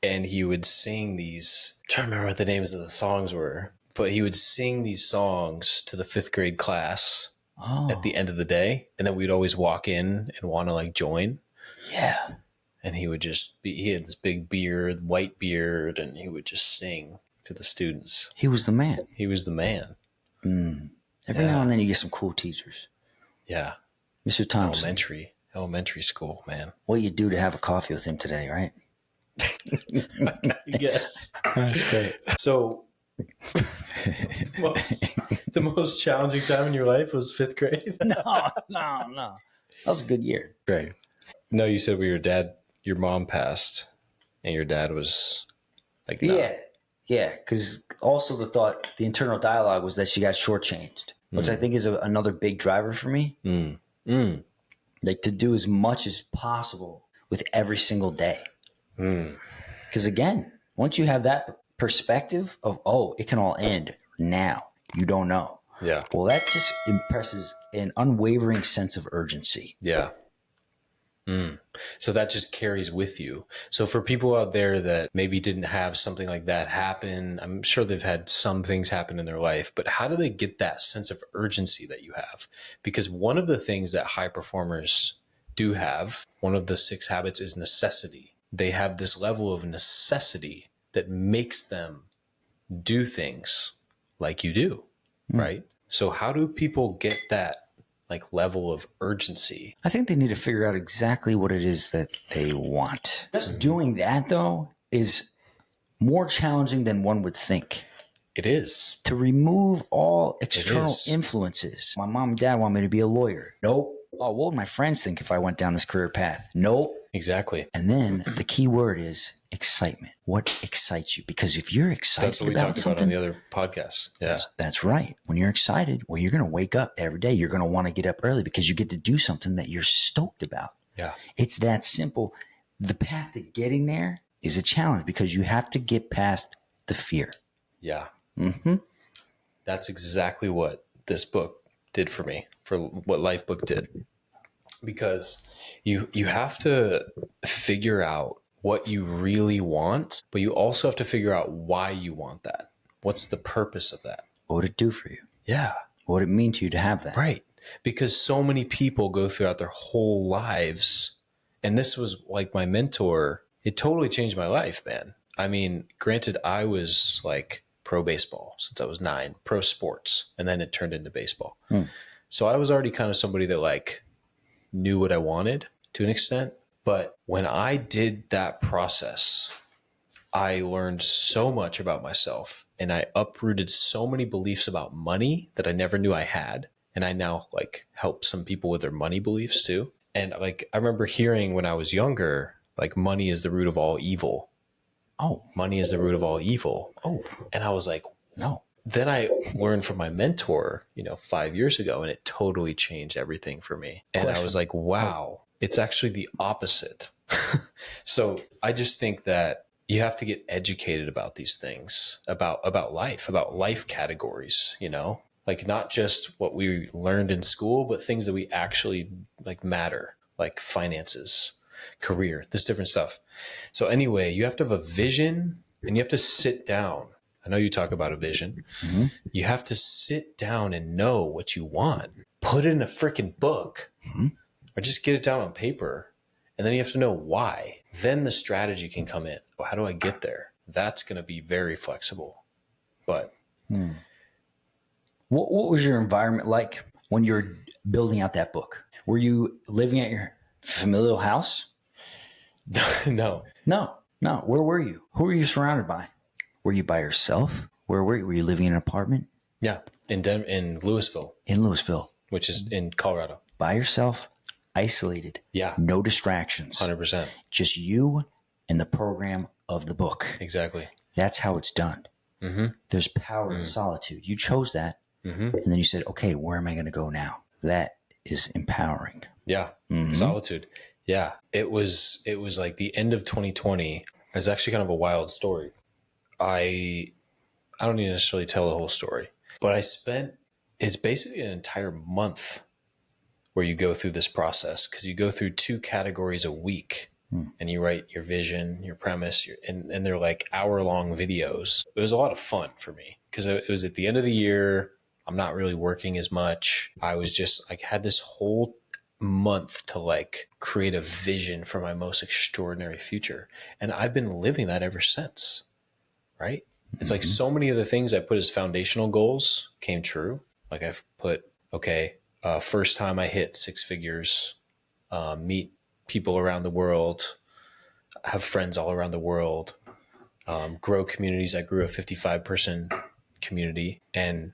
and he would sing these, I'm trying to remember what the names of the songs were, but he would sing these songs to the 5th grade class at the end of the day. And then we'd always walk in and want to like join. Yeah. And he would just be, he had this big beard, white beard, and he would just sing to the students. He was the man. He was the man. Every now and then you get some cool teachers. Yeah. Mr. Thompson. Elementary school, man. What you do to have a coffee with him today, right? Yes. That's great. So The most challenging time in your life was 5th grade? No. That was a good year. Great. No, you said your mom passed and your dad was like, no. Yeah. Because also the internal dialogue was that she got shortchanged, which I think is another big driver for me. Like to do as much as possible with every single day. Because again, once you have that perspective of, it can all end now, you don't know. Yeah. Well, that just impresses an unwavering sense of urgency. Yeah. So that just carries with you. So for people out there that maybe didn't have something like that happen, I'm sure they've had some things happen in their life, but how do they get that sense of urgency that you have? Because one of the things that high performers do have, one of the 6 habits, is necessity. They have this level of necessity that makes them do things like you do, right? So how do people get that like level of urgency? I think they need to figure out exactly what it is that they want. Just doing that, though, is more challenging than one would think. It is. To remove all external influences. My mom and dad want me to be a lawyer. Nope. Oh, what would my friends think if I went down this career path? Nope. Exactly. And then the key word is excitement. What excites you? Because if you're excited That's what we about talked something, about on the other podcast. Yeah. That's right. When you're excited, well, you're going to wake up every day. You're going to want to get up early because you get to do something that you're stoked about. Yeah. It's that simple. The path to getting there is a challenge because you have to get past the fear. Yeah. That's exactly what this book did for me, for what Life Book did. Because you have to figure out what you really want, but you also have to figure out why you want that. What's the purpose of that? What would it do for you? Yeah. What would it mean to you to have that? Right. Because so many people go throughout their whole lives. And this was like my mentor. It totally changed my life, man. I mean, granted, I was like pro baseball since I was 9, pro sports, and then it turned into baseball. So I was already kind of somebody that like knew what I wanted to an extent. But when I did that process, I learned so much about myself and I uprooted so many beliefs about money that I never knew I had. And I now like help some people with their money beliefs too. And like, I remember hearing when I was younger, like money is the root of all evil. Oh, Money is the root of all evil. oh, And I was like, no. then I learned from my mentor, 5 years ago, and it totally changed everything for me. And I was like, wow, it's actually the opposite. So I just think that you have to get educated about these things, about life categories, like not just what we learned in school, but things that we actually like matter, like finances, career, this different stuff. So anyway, you have to have a vision and you have to sit down. I know you talk about a vision. You have to sit down and know what you want. Put it in a freaking book or just get it down on paper. And then you have to know why. Then the strategy can come in. Well, how do I get there? That's going to be very flexible. But What was your environment like when you're building out that book? Were you living at your familial house? no. No. Where were you? Who were you surrounded by? Were you by yourself? Where were you? Were you living in an apartment? Yeah. In Louisville. In Louisville. Which is in Colorado. By yourself, isolated. Yeah. No distractions. 100%. Just you and the program of the book. Exactly. That's how it's done. There's power in solitude. You chose that. And then you said, okay, where am I going to go now? That is empowering. Yeah. Solitude. Yeah. It was like the end of 2020. It was actually kind of a wild story. I don't need to necessarily tell the whole story, but it's basically an entire month where you go through this process because you go through 2 categories a week and you write your vision, your premise, and they're like hour-long videos. It was a lot of fun for me because it was at the end of the year. I'm not really working as much. I was just like had this whole month to like create a vision for my most extraordinary future. And I've been living that ever since, right? It's like so many of the things I put as foundational goals came true. Like I've put, first time I hit 6 figures, meet people around the world, have friends all around the world, grow communities. I grew a 55-person community, and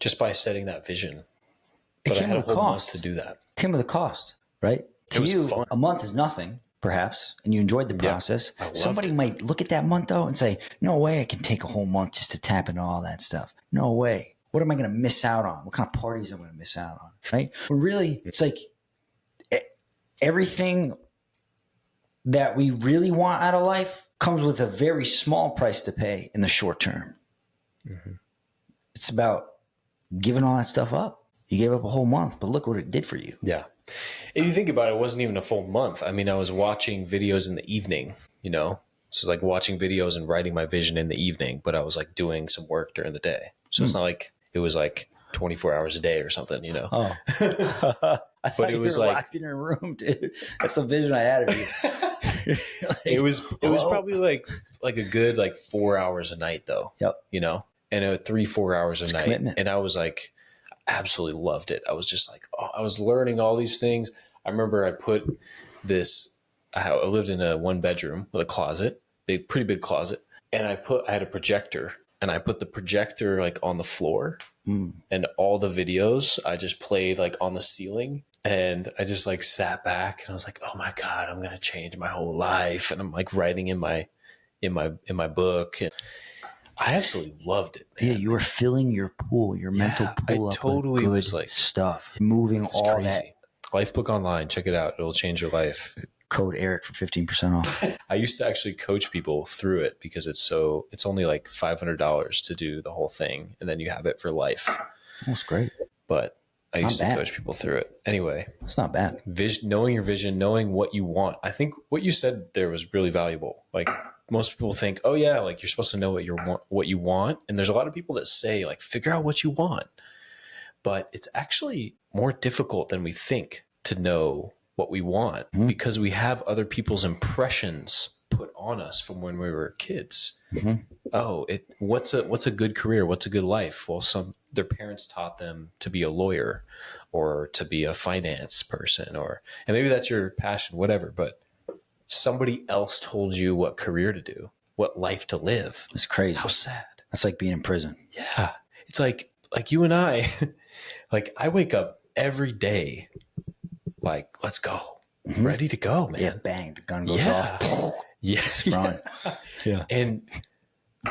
just by setting that vision. But I came had a with a whole month cost. to do that. Came with a cost, right? To was you, fun. a month is nothing, perhaps, and you enjoyed the process. I loved Somebody it. might look at that month though and say, "No way, I can take a whole month just to tap into all that stuff. No way. What am I going to miss out on? What kind of parties am I going to miss out on?" Right? When really, it's like everything that we really want out of life comes with a very small price to pay in the short term. It's about giving all that stuff up. You gave up a whole month, but look what it did for you. Yeah. If you think about it, it wasn't even a full month. I mean, I was watching videos in the evening, you know? So it's like watching videos and writing my vision in the evening, but I was like doing some work during the day. So it's not like it was like 24 hours a day or something, you know? Oh. I thought it was you were like- locked in a room, dude. That's the vision I had of you. It was Hello? probably like a good like 4 hours a night though. Yep. You know? And 3-4 hours a night. commitment. And I was like, absolutely loved it. I was just like, oh, I was learning all these things. I remember I put this, I lived in a 1-bedroom with a closet, pretty big closet. And I had a projector, and I put the projector like on the floor, and all the videos I just played like on the ceiling. And I just like sat back and I was like, oh my God, I'm going to change my whole life. And I'm like writing in my book. And I absolutely loved it, man. Yeah, you were filling your pool, your mental I pool up totally with good was like- stuff. Moving It's all crazy. Lifebook online. Check it out. It'll change your life. that. Code Eric for 15% off. I used to actually coach people through it because it's only like $500 to do the whole thing. And then you have it for life. That's great. But I used Not to bad. coach people through it. Anyway, That's not bad. knowing your vision, knowing what you want. I think what you said there was really valuable. Like most people think, oh yeah, like you're supposed to know what you want. And there's a lot of people that say like, figure out what you want. But it's actually more difficult than we think to know what we want because we have other people's impressions put on us from when we were kids. Oh, what's a good career? What's a good life? Well, their parents taught them to be a lawyer or to be a finance person, and maybe that's your passion, whatever, but somebody else told you what career to do, what life to live. It's crazy. How sad. That's like being in prison. Yeah. It's like you and I, like I wake up every day, like, let's go. Ready to go, man. Yeah, bang, the gun goes Yeah. off. Yes. Run. Yeah. And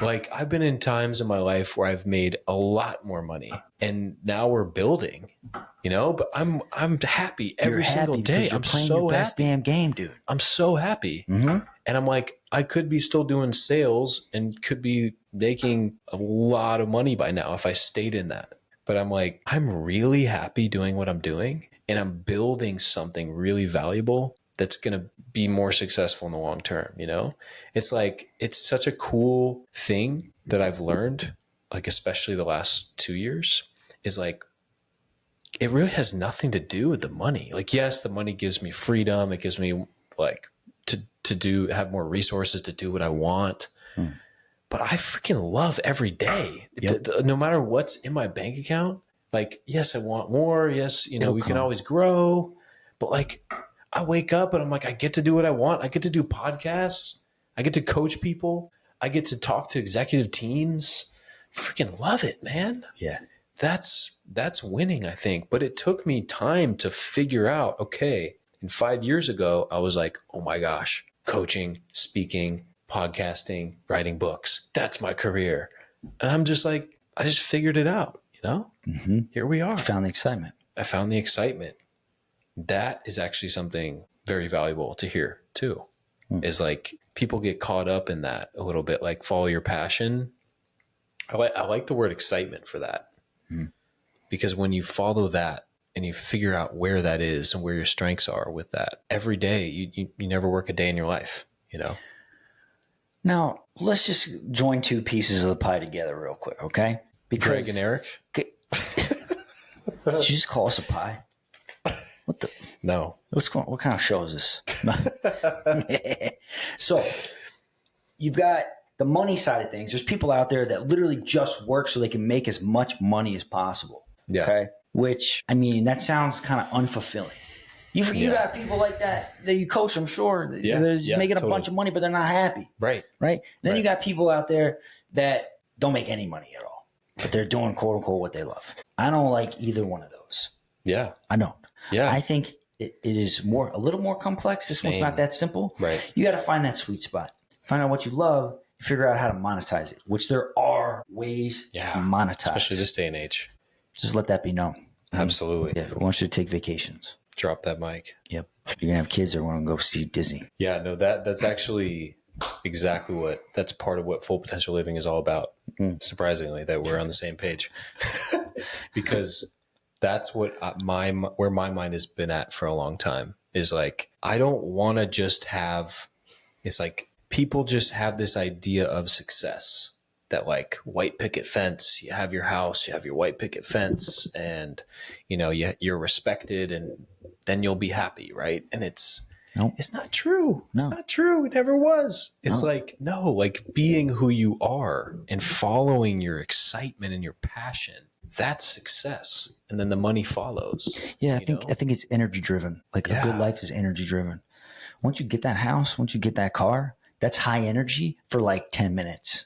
like I've been in times in my life where I've made a lot more money and now we're building, you know, but I'm happy every You're single happy day. because you're I'm playing so your best happy. damn game, dude. I'm so happy. Mm-hmm. And I'm like, I could be still doing sales and could be making a lot of money by now if I stayed in that. But I'm like, I'm really happy doing what I'm doing and I'm building something really valuable that's going to be more successful in the long term. You know, it's like, it's such a cool thing that I've learned, like, especially the last 2 years is like, it really has nothing to do with the money. Like, yes, the money gives me freedom. It gives me like have more resources to do what I want. But I freaking love every day. Yep. No matter what's in my bank account, like, yes, I want more. Yes, you know, It'll we can come. always grow. But like, I wake up and I'm like, I get to do what I want. I get to do podcasts. I get to coach people. I get to talk to executive teams. Freaking love it, man. Yeah. That's winning, I think. But it took me time to figure out, okay, and 5 years ago, I was like, oh my gosh, coaching, speaking, podcasting, writing books. That's my career. And I'm just like, I just figured it out, you know? Mm-hmm. Here we are. You found the excitement. I found the excitement. That is actually something very valuable to hear too. Is like people get caught up in that a little bit, like follow your passion. I like the word excitement for that. Because when you follow that and you figure out where that is and where your strengths are with that, every day you never work a day in your life, you know? Now, let's just join two pieces of the pie together real quick, okay? Because Greg and Eric? Did you just call us a pie? What the? No. What kind of show is this? So, you've got the money side of things. There's people out there that literally just work so they can make as much money as possible. Yeah. Okay. Which, I mean, that sounds kind of unfulfilling. You got people like that you coach, I'm sure. Yeah, They're just making a totally. bunch of money, but they're not happy. Right. Right. Then Right. you got people out there that don't make any money at all. but they're doing quote unquote what they love. I don't like either one of those. Yeah. I don't. Yeah. I think it is a little more complex. This one's not that simple. Right. You got to find that sweet spot. Find out what you love. Figure out how to monetize it, which there are ways to monetize. Especially this day and age. Just let that be known. Absolutely. Yeah. I want you to take vacations. Drop that mic. Yep. You're going to have kids that want to go see Disney. Yeah, no, that's actually exactly that's part of what full potential living is all about. Surprisingly, that we're on the same page. Because that's what where my mind has been at for a long time is like, I don't want to just have, it's like people just have this idea of success that like white picket fence, you have your house, you have your white picket fence and you're respected and then you'll be happy. Right. And it's not true. It's not true. It never was. It's like being who you are and following your excitement and your passion. That's success. And then the money follows. Yeah. I think it's energy driven. Like a good life is energy driven. Once you get that house, once you get that car, that's high energy for like 10 minutes.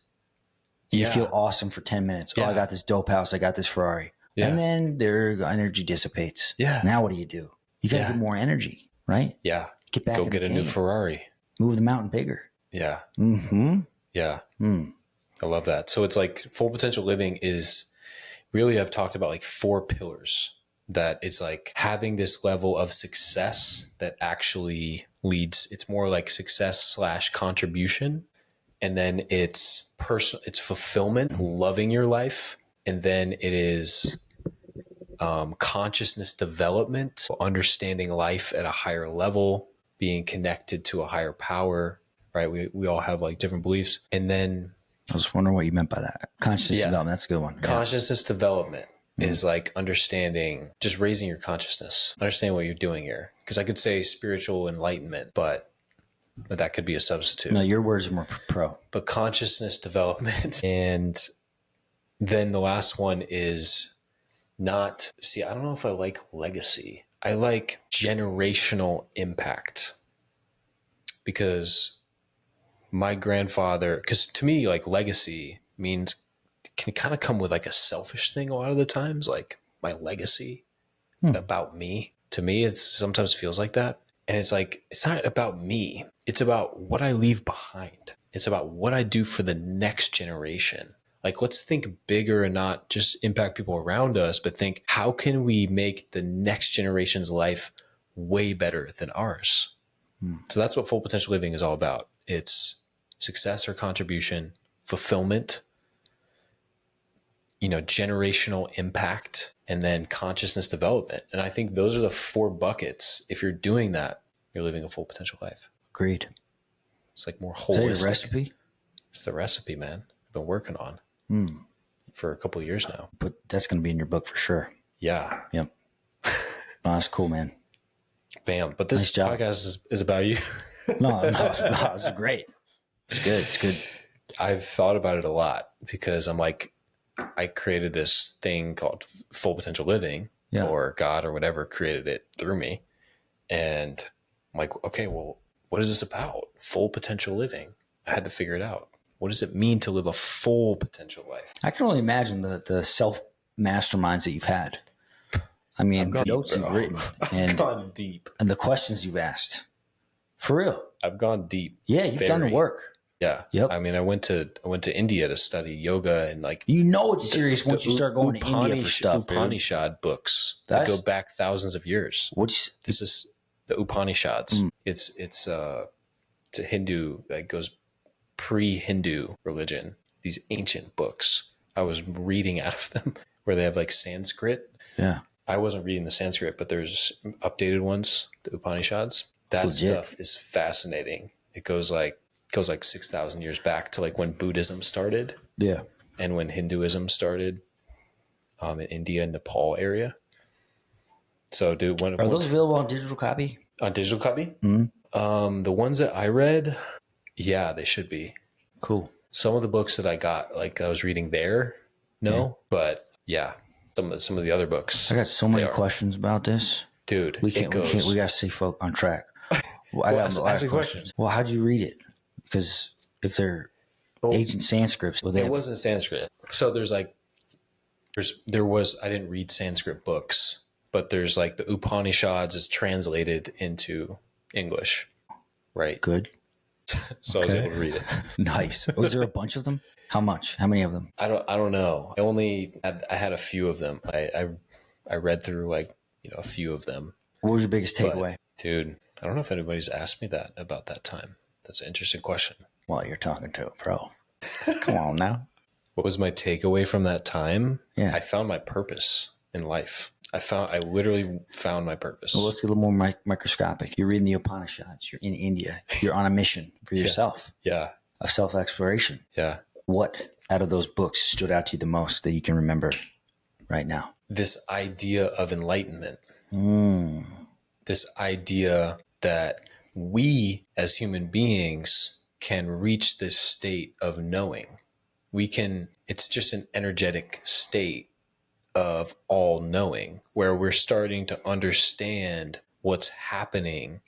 You feel awesome for 10 minutes. Oh, I got this dope house. I got this Ferrari. Yeah. And then their energy dissipates. Yeah. Now what do? You got to get more energy, right? Yeah. Get back. Go get a new Ferrari. Move the mountain bigger. Yeah. Mm-hmm. Yeah. I love that. So it's like full potential living is really, I've talked about like 4 pillars that it's like having this level of success that actually leads. It's more like success / contribution. And then it's it's fulfillment, loving your life. And then it is consciousness development, understanding life at a higher level, being connected to a higher power, right? We all have like different beliefs. And then I was wondering what you meant by that. Consciousness development. That's a good one. Consciousness development is like understanding, just raising your consciousness, understand what you're doing here. Because I could say spiritual enlightenment, but that could be a substitute. No, your words are more pro. But consciousness development. And then the last one is I don't know if I like legacy. I like generational impact. Because my grandfather, because to me, like legacy can kind of come with like a selfish thing a lot of the times, like my legacy about me. To me, it sometimes feels like that. And it's like, it's not about me. It's about what I leave behind. It's about what I do for the next generation. Like, let's think bigger and not just impact people around us, but think, how can we make the next generation's life way better than ours? So that's what full potential living is all about. It's success or contribution, fulfillment, generational impact, and then consciousness development. And I think those are the 4 buckets. If you're doing that, you're living a full potential life. Agreed. It's like more holistic. Is that your recipe? It's the recipe, man. I've been working on for a couple of years now. But that's going to be in your book for sure. Yeah. Yep. No, that's cool, man. Bam. But this podcast is about you. No, it's great. It's good. It's good. I've thought about it a lot because I'm like, I created this thing called full potential living, or God or whatever created it through me. And I'm like, okay, well, what is this about? Full potential living. I had to figure it out. What does it mean to live a full potential life? I can only imagine the self masterminds that you've had. I mean, the notes you've written I've gone deep. And the questions you've asked. For real. I've gone deep. Yeah, you've done the work. Yeah. Yep. I mean, I went to India to study yoga and like it's serious once you start going to India for stuff. Upanishad books that go back thousands of years. This is the Upanishads. It's a Hindu that goes pre-Hindu religion. These ancient books. I was reading out of them where they have like Sanskrit. Yeah. I wasn't reading the Sanskrit, but there's updated ones, the Upanishads. That stuff is fascinating. It goes like 6,000 years back to like when Buddhism started. Yeah. And when Hinduism started in India and Nepal area. So are those available on digital copy? On digital copy? Mm-hmm. The ones that I read, yeah, they should be. Cool. Some of the books that I got, like I was reading there, but yeah, some of the other books. I got so many questions about this. Dude, we gotta stay on track. Well, I got a lot of questions. Well, how'd you read it? Because if they're ancient Sanskrits, it wasn't Sanskrit. So there's like I didn't read Sanskrit books, but there's like the Upanishads is translated into English, right? Good. So I was able to read it. Nice. Was there a bunch of them? How much? How many of them? I don't know. I had a few of them. I read through like, a few of them. What was your biggest takeaway? Dude, I don't know if anybody's asked me that about that time. That's an interesting question. Well, you're talking to a pro. Come on now. What was my takeaway from that time? Yeah. I found my purpose in life. I literally found my purpose. Well, let's get a little more microscopic. You're reading the Upanishads. You're in India. You're on a mission for yourself. Yeah. Of self-exploration. Yeah. What out of those books stood out to you the most that you can remember right now? This idea of enlightenment. This idea that we as human beings can reach this state of knowing. It's just an energetic state of all knowing where we're starting to understand what's happening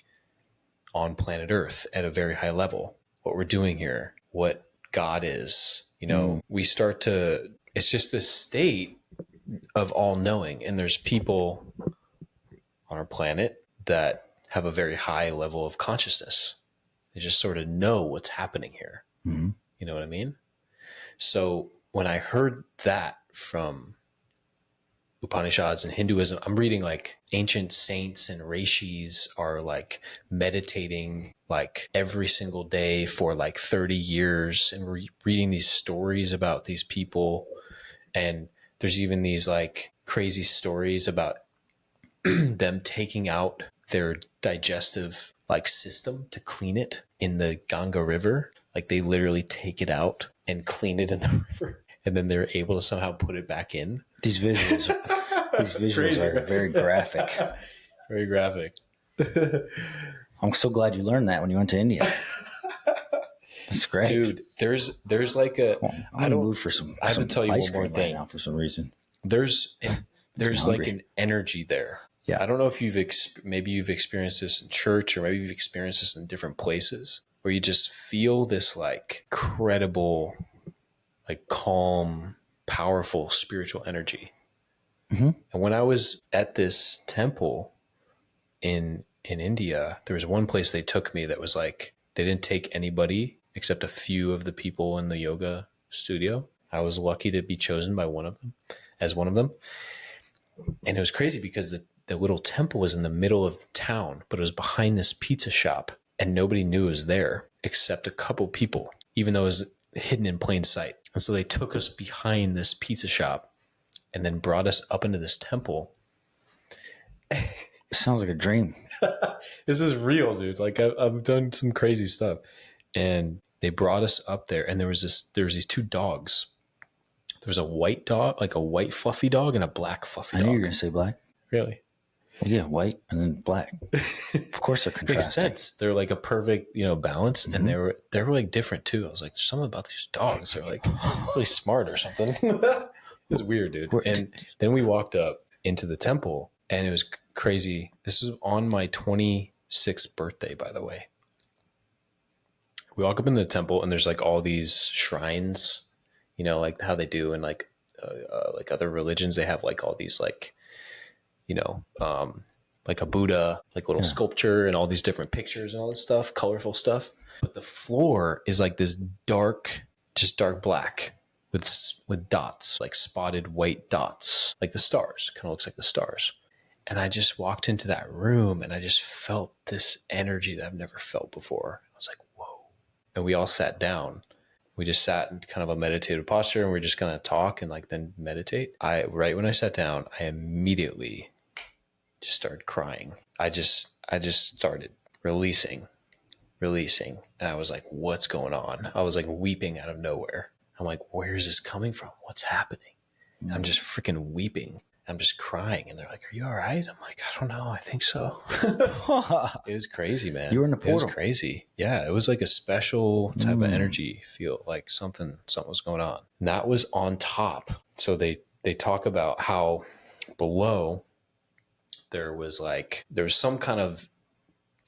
on planet Earth at a very high level, what we're doing here, what God is, it's just this state of all knowing. And there's people on our planet that have a very high level of consciousness. They just sort of know what's happening here. Mm-hmm. You know what I mean? So when I heard that from Upanishads and Hinduism, I'm reading like ancient saints and rishis are like meditating like every single day for like 30 years and reading these stories about these people. And there's even these like crazy stories about them taking out their digestive like system to clean it in the Ganga River. Like they literally take it out and clean it in the river, and then they're able to somehow put it back in. These visuals Crazy, are right? very graphic. Very graphic. I'm so glad you learned that when you went to India. That's great, dude. There's like a. I don't move for some. I have to tell you one more thing. Right now for some reason. There's like an energy there. Yeah. I don't know if maybe you've experienced this in church, or maybe you've experienced this in different places where you just feel this like credible, like calm, powerful spiritual energy. Mm-hmm. And when I was at this temple in India, there was one place they took me that was like, they didn't take anybody except a few of the people in the yoga studio. I was lucky to be chosen by one of them. And it was crazy because the little temple was in the middle of town, but it was behind this pizza shop and nobody knew it was there except a couple people, even though it was hidden in plain sight. And so they took us behind this pizza shop and then brought us up into this temple. It sounds like a dream. This is real, dude. Like I've done some crazy stuff, and they brought us up there, and there was these two dogs. There was a white dog, like a white fluffy dog, and a black fluffy dog. I knew you were going to say black. Really? Yeah, white and then black. Of course they're contrasting. Makes sense. They're like a perfect, balance, mm-hmm. And they were like different too. I was like, there's something about these dogs. They're like really smart or something. It was weird, dude. And then we walked up into the temple, and it was crazy. This is on my 26th birthday, by the way. We walk up in the temple, and there's like all these shrines, like how they do in like other religions. They have like all these like, like a Buddha, like little sculpture and all these different pictures and all this stuff, colorful stuff. But the floor is like this dark black with dots, like spotted white dots, like the stars. Kind of looks like the stars. And I just walked into that room, and I just felt this energy that I've never felt before. I was like, whoa. And we all sat down. We just sat in kind of a meditative posture, and we're just going to talk and like then meditate. Right when I sat down, I immediately just started crying. I just started releasing. And I was like, what's going on? I was like weeping out of nowhere. I'm like, where is this coming from? What's happening? And I'm just freaking weeping. I'm just crying. And they're like, are you all right? I'm like, I don't know. I think so. It was crazy, man. You were in a portal. It was crazy. Yeah. It was like a special type of energy feel, like something was going on. And that was on top. So they talk about how below there was some kind of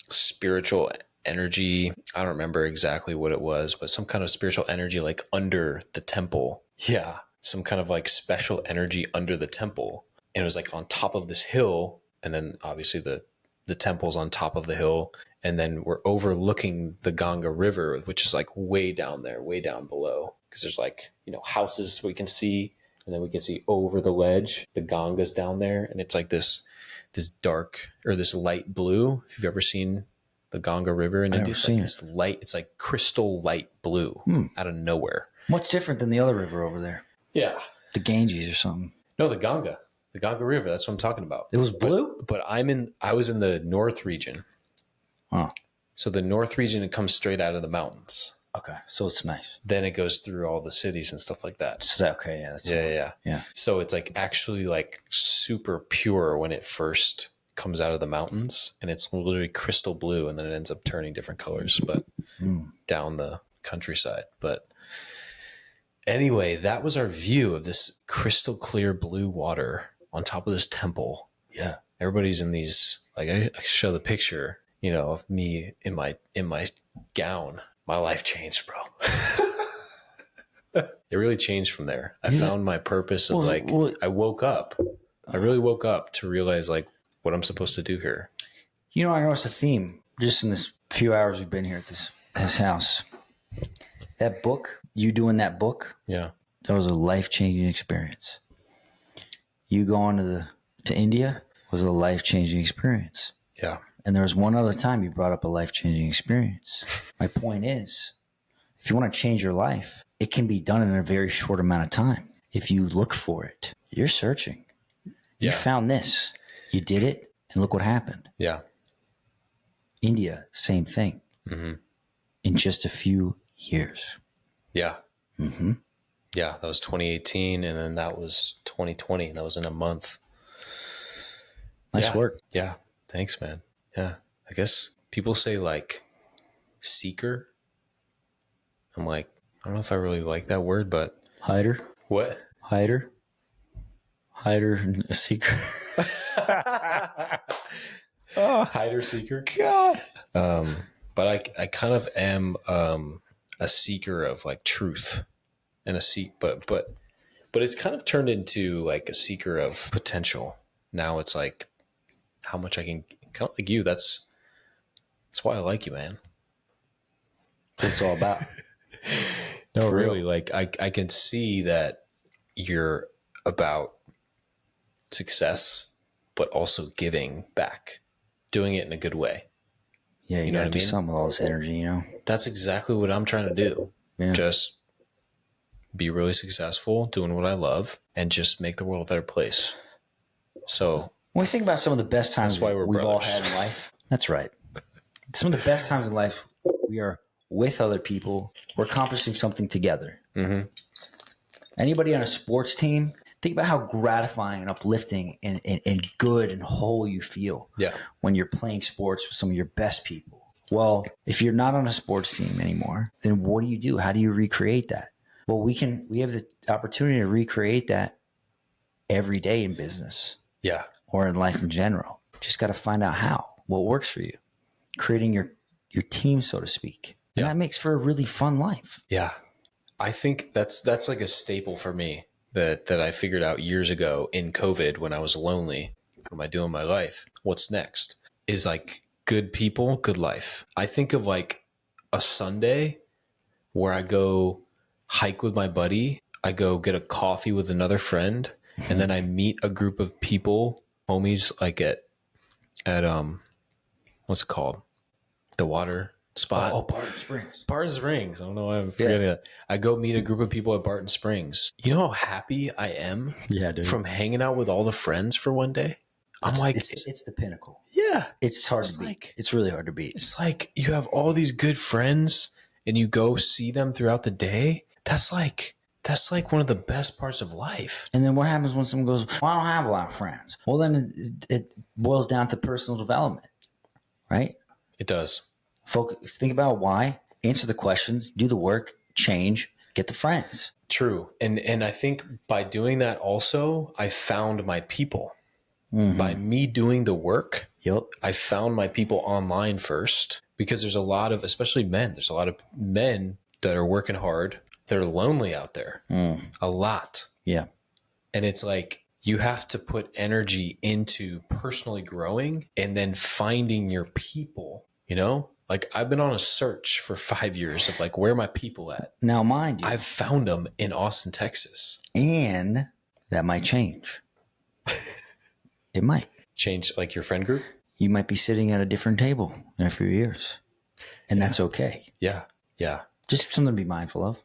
spiritual energy. I don't remember exactly what it was, but some kind of spiritual energy like under the temple. Yeah. some kind of like special energy under the temple. And it was like on top of this hill. And then obviously the temple's on top of the hill. And then we're overlooking the Ganga River, which is like way down there, way down below. Because there's like, houses we can see. And then we can see over the ledge, the Ganga's down there. And it's like this dark or this light blue. If you've ever seen the Ganga River in India, it's like this light, it's like crystal light blue out of nowhere. What's different than the other river over there? Yeah. The Ganges or something. No, the Ganga River. That's what I'm talking about. It was blue? But I was in the north region. Oh. So the north region, it comes straight out of the mountains. Okay. So it's nice. Then it goes through all the cities and stuff like that. So, okay. Yeah. That's Yeah. So it's like actually like super pure when it first comes out of the mountains, and it's literally crystal blue, and then it ends up turning different colors, but down the countryside. But anyway, that was our view of this crystal clear blue water on top of this temple. Yeah. Everybody's in these, like I show the picture, of me in my gown. My life changed, bro. It really changed from there. I found my purpose of I woke up. I really woke up to realize like what I'm supposed to do here. I noticed a theme just in this few hours we've been here at this house. That book, you doing that book, yeah, that was a life-changing experience. You going to India was a life-changing experience. Yeah. And there was one other time you brought up a life-changing experience. My point is, if you want to change your life, it can be done in a very short amount of time. If you look for it, you're searching. You found this. You did it, and look what happened. Yeah. India, same thing. Mm-hmm. In just a few years. Yeah. Mm-hmm. Yeah, that was 2018, and then that was 2020, and that was in a month. Nice work. Yeah. Thanks, man. Yeah. I guess people say like seeker. I'm like, I don't know if I really like that word, but Hider. What? Hider and a seeker. Hider seeker. God. But I kind of am a seeker of like truth and but it's kind of turned into like a seeker of potential. Now it's like how much I can, kind of like you. That's why I like you, man. That's what it's all about. No, really, like I can see that you're about success, but also giving back, doing it in a good way. Yeah, you gotta do something with all this energy, That's exactly what I'm trying to do. Yeah. Just be really successful, doing what I love, and just make the world a better place. So when we think about some of the best times that's why we've all had in life, that's right. Some of the best times in life, we are with other people. We're accomplishing something together. Mm-hmm. Anybody on a sports team, think about how gratifying and uplifting and good and whole you feel when you're playing sports with some of your best people. Well, if you're not on a sports team anymore, then what do? How do you recreate that? Well, we have the opportunity to recreate that every day in business. Yeah. Or in life in general. Just got to find out what works for you. Creating your team, so to speak. And that makes for a really fun life. Yeah. I think that's like a staple for me that I figured out years ago in COVID when I was lonely. What am I doing in my life? What's next? Is like good people, good life. I think of like a Sunday where I go hike with my buddy. I go get a coffee with another friend, and then I meet a group of people, homies, like at what's it called? The water spot. Oh, Barton Springs. Barton Springs. I don't know why I'm forgetting that. I go meet a group of people at Barton Springs. You know how happy I am from hanging out with all the friends for one day? I'm like, it's the pinnacle. Yeah. It's hard to beat. It's really hard to beat. It's like you have all these good friends and you go see them throughout the day. That's like one of the best parts of life. And then what happens when someone goes, well, I don't have a lot of friends? Well, then it boils down to personal development, right? It does. Focus. Think about why. Answer the questions. Do the work. Change. Get the friends. True. And I think by doing that also, I found my people. Mm-hmm. By me doing the work, I found my people online first, because there's a lot of, especially men, there's a lot of men that are working hard. They're lonely out there. A lot. Yeah. And it's like you have to put energy into personally growing and then finding your people, you know? Like I've been on a search for 5 years of like, where are my people at? Now, mind you, I've found them in Austin, Texas. and that might change. It might. Change like your friend group? You might be sitting at a different table in a few years, and that's okay. Yeah. Yeah. Just something to be mindful of.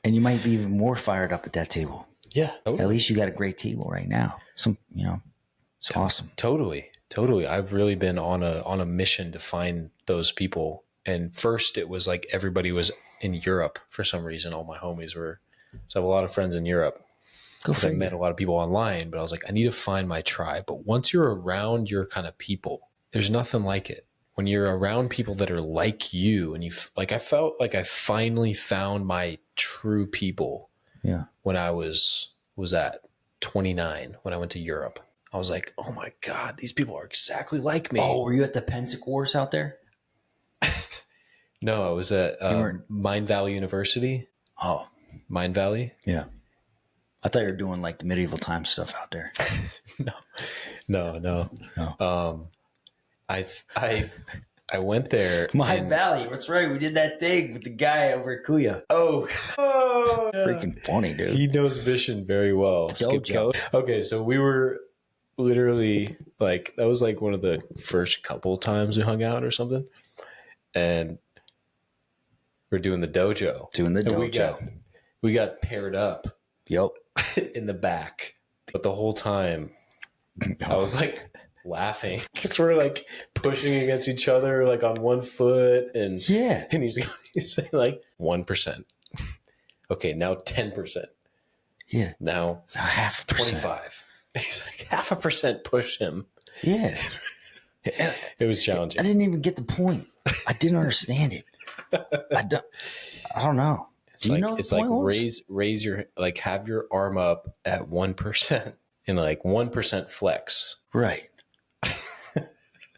And you might be even more fired up at that table. Yeah. Totally. At least you got a great table right now. It's awesome. Totally. I've really been on a mission to find those people. And first it was like everybody was in Europe for some reason. All my homies were, so I have a lot of friends in Europe. Because I met a lot of people online, but I was like, I need to find my tribe. But once you're around your kind of people, there's nothing like it. When you're around people that are like you, and I felt like I finally found my true people. Yeah. When I was at 29, when I went to Europe, I was like, oh my God, these people are exactly like me. Oh, were you at the Pensic Wars out there? No, I was at Mind Valley University. Oh, Mind Valley. yeah. I thought you were doing like the medieval times stuff out there. No. No. I went there. Mind Valley. That's right. We did that thing with the guy over at Kuya. Oh, Freaking funny, dude. He knows Vision very well. Skip Dojo. Kelly. Okay, so we were literally like, that was like one of the first couple times we hung out or something. And we're doing the dojo. And we got paired up Yep. in the back. But the whole time I was like laughing because we're like pushing against each other like on one foot. And Yeah. and he's saying like 1%. Okay, now 10%. Yeah. Now Now 0.5%. 25. He's like 0.5% push him. Yeah. It was challenging. I didn't even get the point. I didn't understand it. I don't know. It's like raise your, like, have your arm up at 1% and like 1% flex. Right.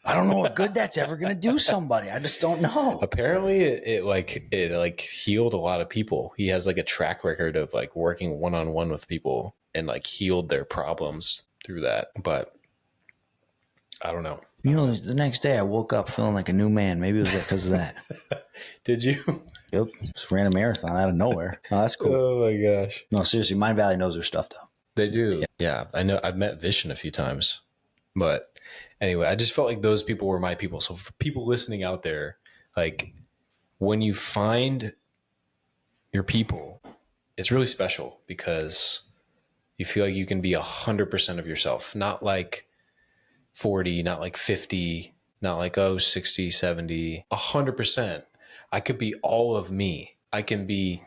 I don't know what good that's ever going to do somebody. I just don't know. Apparently it healed a lot of people. He has like a track record of like working one-on-one with people and like healed their problems through that. But I don't know. You know, the next day I woke up feeling like a new man. Maybe it was because of that. Did you? Yep. Just ran a marathon out of nowhere. Oh, that's cool. Oh my gosh. No, seriously, Mind Valley knows their stuff though. They do. Yeah. I know. I've met Vision a few times, but anyway, I just felt like those people were my people. So for people listening out there, like when you find your people, it's really special because you feel like you can be 100% of yourself, not like 40, not like 50, not like, 60, 70, 100%. I could be all of me. I can be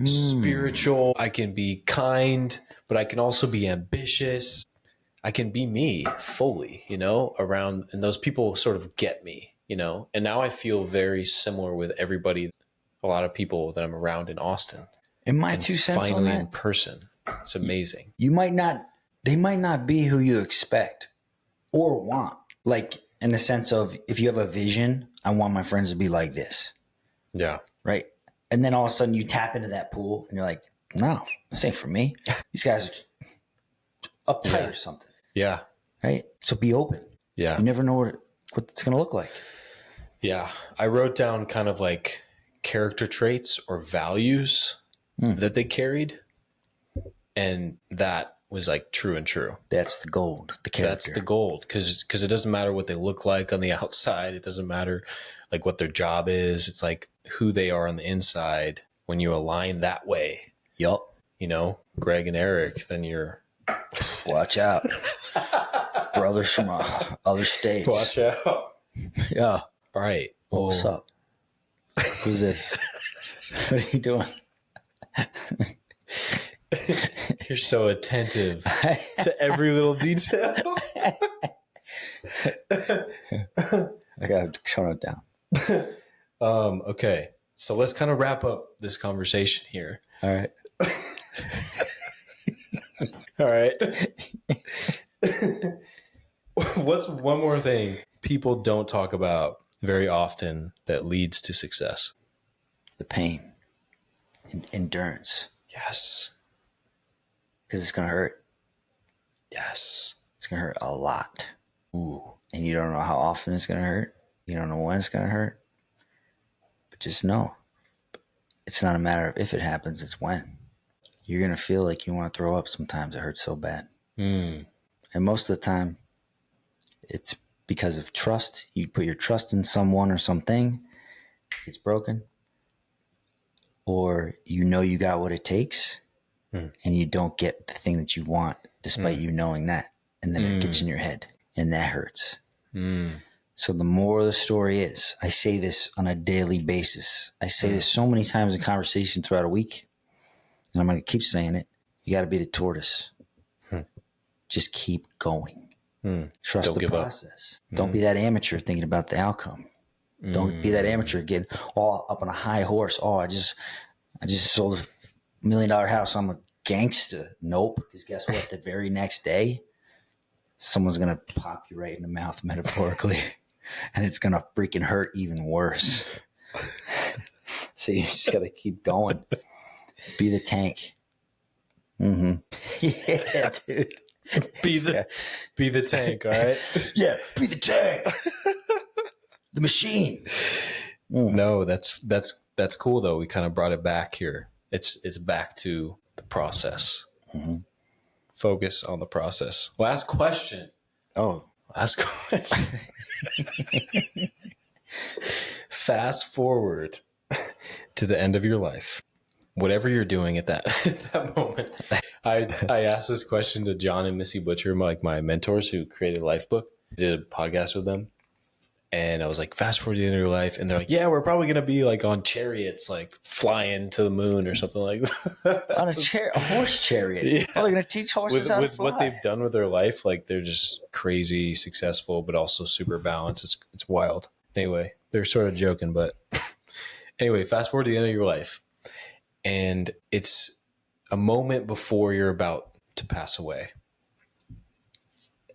spiritual. I can be kind, but I can also be ambitious. I can be me fully, around, and those people sort of get me, and now I feel very similar with everybody, a lot of people that I'm around in Austin. In my 2 cents on finally that, in person. It's amazing. they might not be who you expect or want. Like in the sense of, if you have a vision, I want my friends to be like this. Yeah. Right. And then all of a sudden you tap into that pool and you're like, no, this ain't for me. These guys are uptight or something. Yeah. Right. So be open. Yeah. You never know what it's going to look like. Yeah. I wrote down kind of like character traits or values that they carried. And that was like true and true. That's the gold. The character. That's the gold. Because it doesn't matter what they look like on the outside. It doesn't matter like what their job is. It's like who they are on the inside. When you align that way, Yup. Greg and Eric, then you're... Watch out. Brothers from other states. Watch out. Yeah. All right. What's up? Who's this? What are you doing? You're so attentive to every little detail. I got to tone it down. Okay. So let's kind of wrap up this conversation here. All right. All right. What's one more thing people don't talk about very often that leads to success? The pain. Endurance. Yes. because it's going to hurt. Yes. It's going to hurt a lot. Ooh. And you don't know how often it's going to hurt. You don't know when it's going to hurt. But just know, it's not a matter of if it happens, it's when. You're going to feel like you want to throw up sometimes. It hurts so bad. And most of the time, it's because of trust. You put your trust in someone or something, it's broken. Or you know you got what it takes, and you don't get the thing that you want, despite you knowing that. And then it gets in your head, and that hurts. So the moral of the story is, I say this on a daily basis. I say this so many times in conversation throughout a week, and I'm going to keep saying it. You got to be the tortoise. Just keep going. Trust the process. Don't be that amateur thinking about the outcome. Don't be that amateur getting all up on a high horse. Oh, I just sold $1 million house. I'm a gangster. Nope. Because guess what? The very next day, someone's going to pop you right in the mouth, metaphorically, and it's going to freaking hurt even worse. So you just got to keep going. Be the tank. Yeah, dude. Be the tank, all right? Yeah, be the tank. The machine. No, that's cool though. We kind of brought it back here. It's back to the process. Focus on the process. Last question. Oh, Last question. Fast forward to the end of your life. Whatever you're doing at that moment. I asked this question to John and Missy Butcher, my mentors who created Lifebook. I did a podcast with them. And I was like, fast forward to the end of your life. And they're like, yeah, we're probably going to be like on chariots, like flying to the moon or something like that. on a horse chariot. Yeah. Oh, they're going to teach horses how to fly. With what they've done with their life, like they're just crazy successful, but also super balanced. It's wild. Anyway, they're sort of joking, but anyway, fast forward to the end of your life. And it's a moment before you're about to pass away.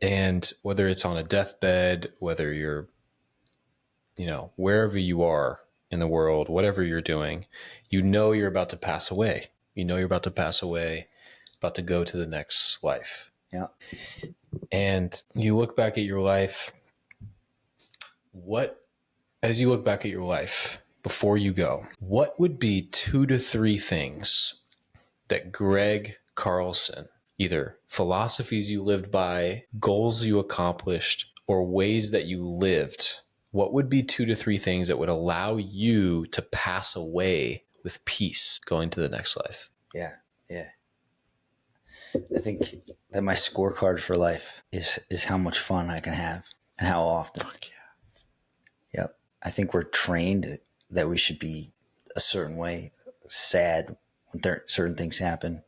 And whether it's on a deathbed, whether you're, wherever you are in the world, whatever you're doing, you're about to pass away. You're about to pass away, about to go to the next life. Yeah. And you look back at your life. As you look back at your life before you go, what would be 2 to 3 things that Greg Carlson, either philosophies you lived by, goals you accomplished, or ways that you lived, what would be 2 to 3 things that would allow you to pass away with peace going to the next life? Yeah. I think that my scorecard for life is how much fun I can have and how often. Fuck yeah. Yep. I think we're trained that we should be a certain way, sad when certain things happen,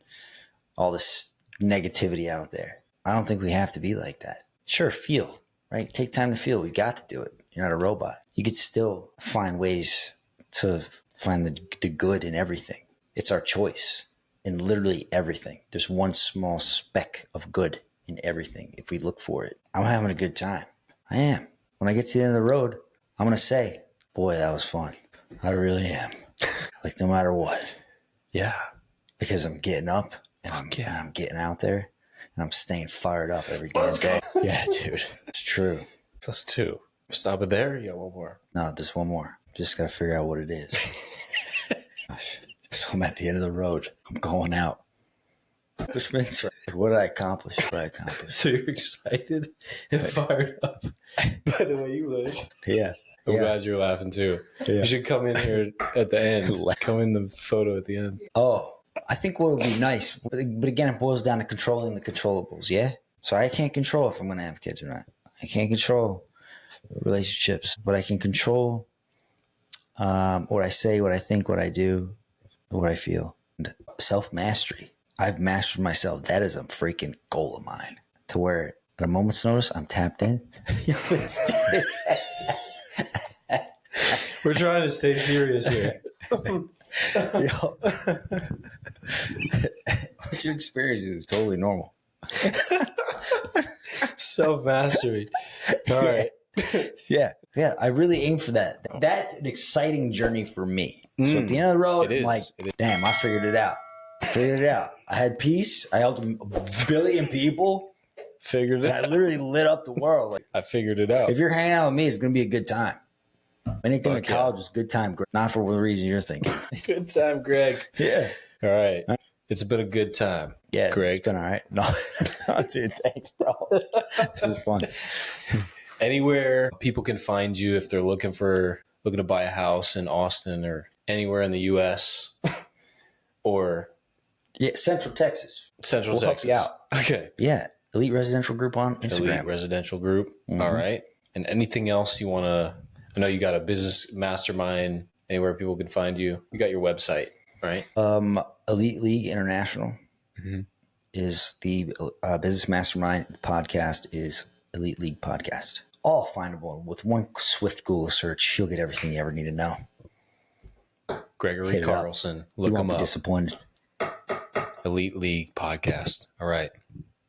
all this negativity out there. I don't think we have to be like that. Sure, feel, right? Take time to feel. We got to do it. You're not a robot. You could still find ways to find the good in everything. It's our choice in literally everything. There's one small speck of good in everything if we look for it. I'm having a good time. I am. When I get to the end of the road, I'm going to say, boy, that was fun. I really am. Like no matter what. Yeah. Because I'm getting up and I'm getting out there and I'm staying fired up every damn day. Yeah, dude. It's true. That's 2. Stop it there. You got one more. No, just one more. Just got to figure out what it is. Gosh. So I'm at the end of the road. I'm going out. Which means, what did I accomplish? So you're excited and fired up by the way you live. Yeah. I'm glad you're laughing too. Yeah. You should come in here at the end. Come in the photo at the end. Oh, I think what would be nice, but again, it boils down to controlling the controllables, yeah? So I can't control if I'm going to have kids or not. I can't control relationships, but I can control what I say, what I think, what I do, what I feel. And self-mastery. I've mastered myself. That is a freaking goal of mine. To where at a moment's notice, I'm tapped in. We're trying to stay serious here. What you experience is totally normal. Self-mastery. All right. Yeah. I really aim for that. That's an exciting journey for me. So at the end of the road, I'm like, damn, I figured it out. Figured it out. I had peace. I helped a billion people. Figured it And I out. literally lit up the world. Like, I figured it out. if you're hanging out with me, it's going to be a good time. Anything in Fuck yeah. college is a good time. Not for the reason you're thinking. Good time, Greg. Yeah. All right. It's been a good time. Yeah, Greg. it's been all right. No, dude, thanks, bro. This is fun. Anywhere people can find you if they're looking to buy a house in Austin or anywhere in the U.S. or Yeah, Central Texas. Central We'll help Texas. you out. Okay. Yeah, Elite Residential Group on Instagram. Elite Residential Group. All right. And anything else you want to? I know you got a business mastermind. Anywhere people can find you. You got your website, right? Elite League International is the business mastermind. The podcast is Elite League Podcast. All findable with one swift Google search. You'll get everything you ever need to know. Gregory Hit it up. Carlson. You Look won't him be up. disappointed. Elite League Podcast. All right.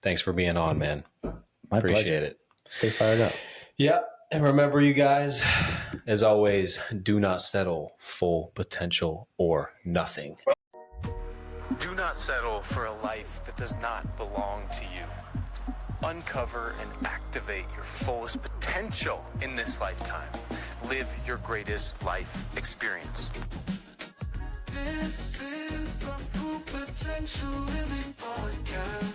Thanks for being on, man. My Appreciate pleasure. it. Stay fired up. Yeah. And remember, you guys, as always, do not settle full potential or nothing. Do not settle for a life that does not belong to you. Uncover and activate your fullest potential in this lifetime. Live your greatest life experience. This is the Full Potential Living Podcast.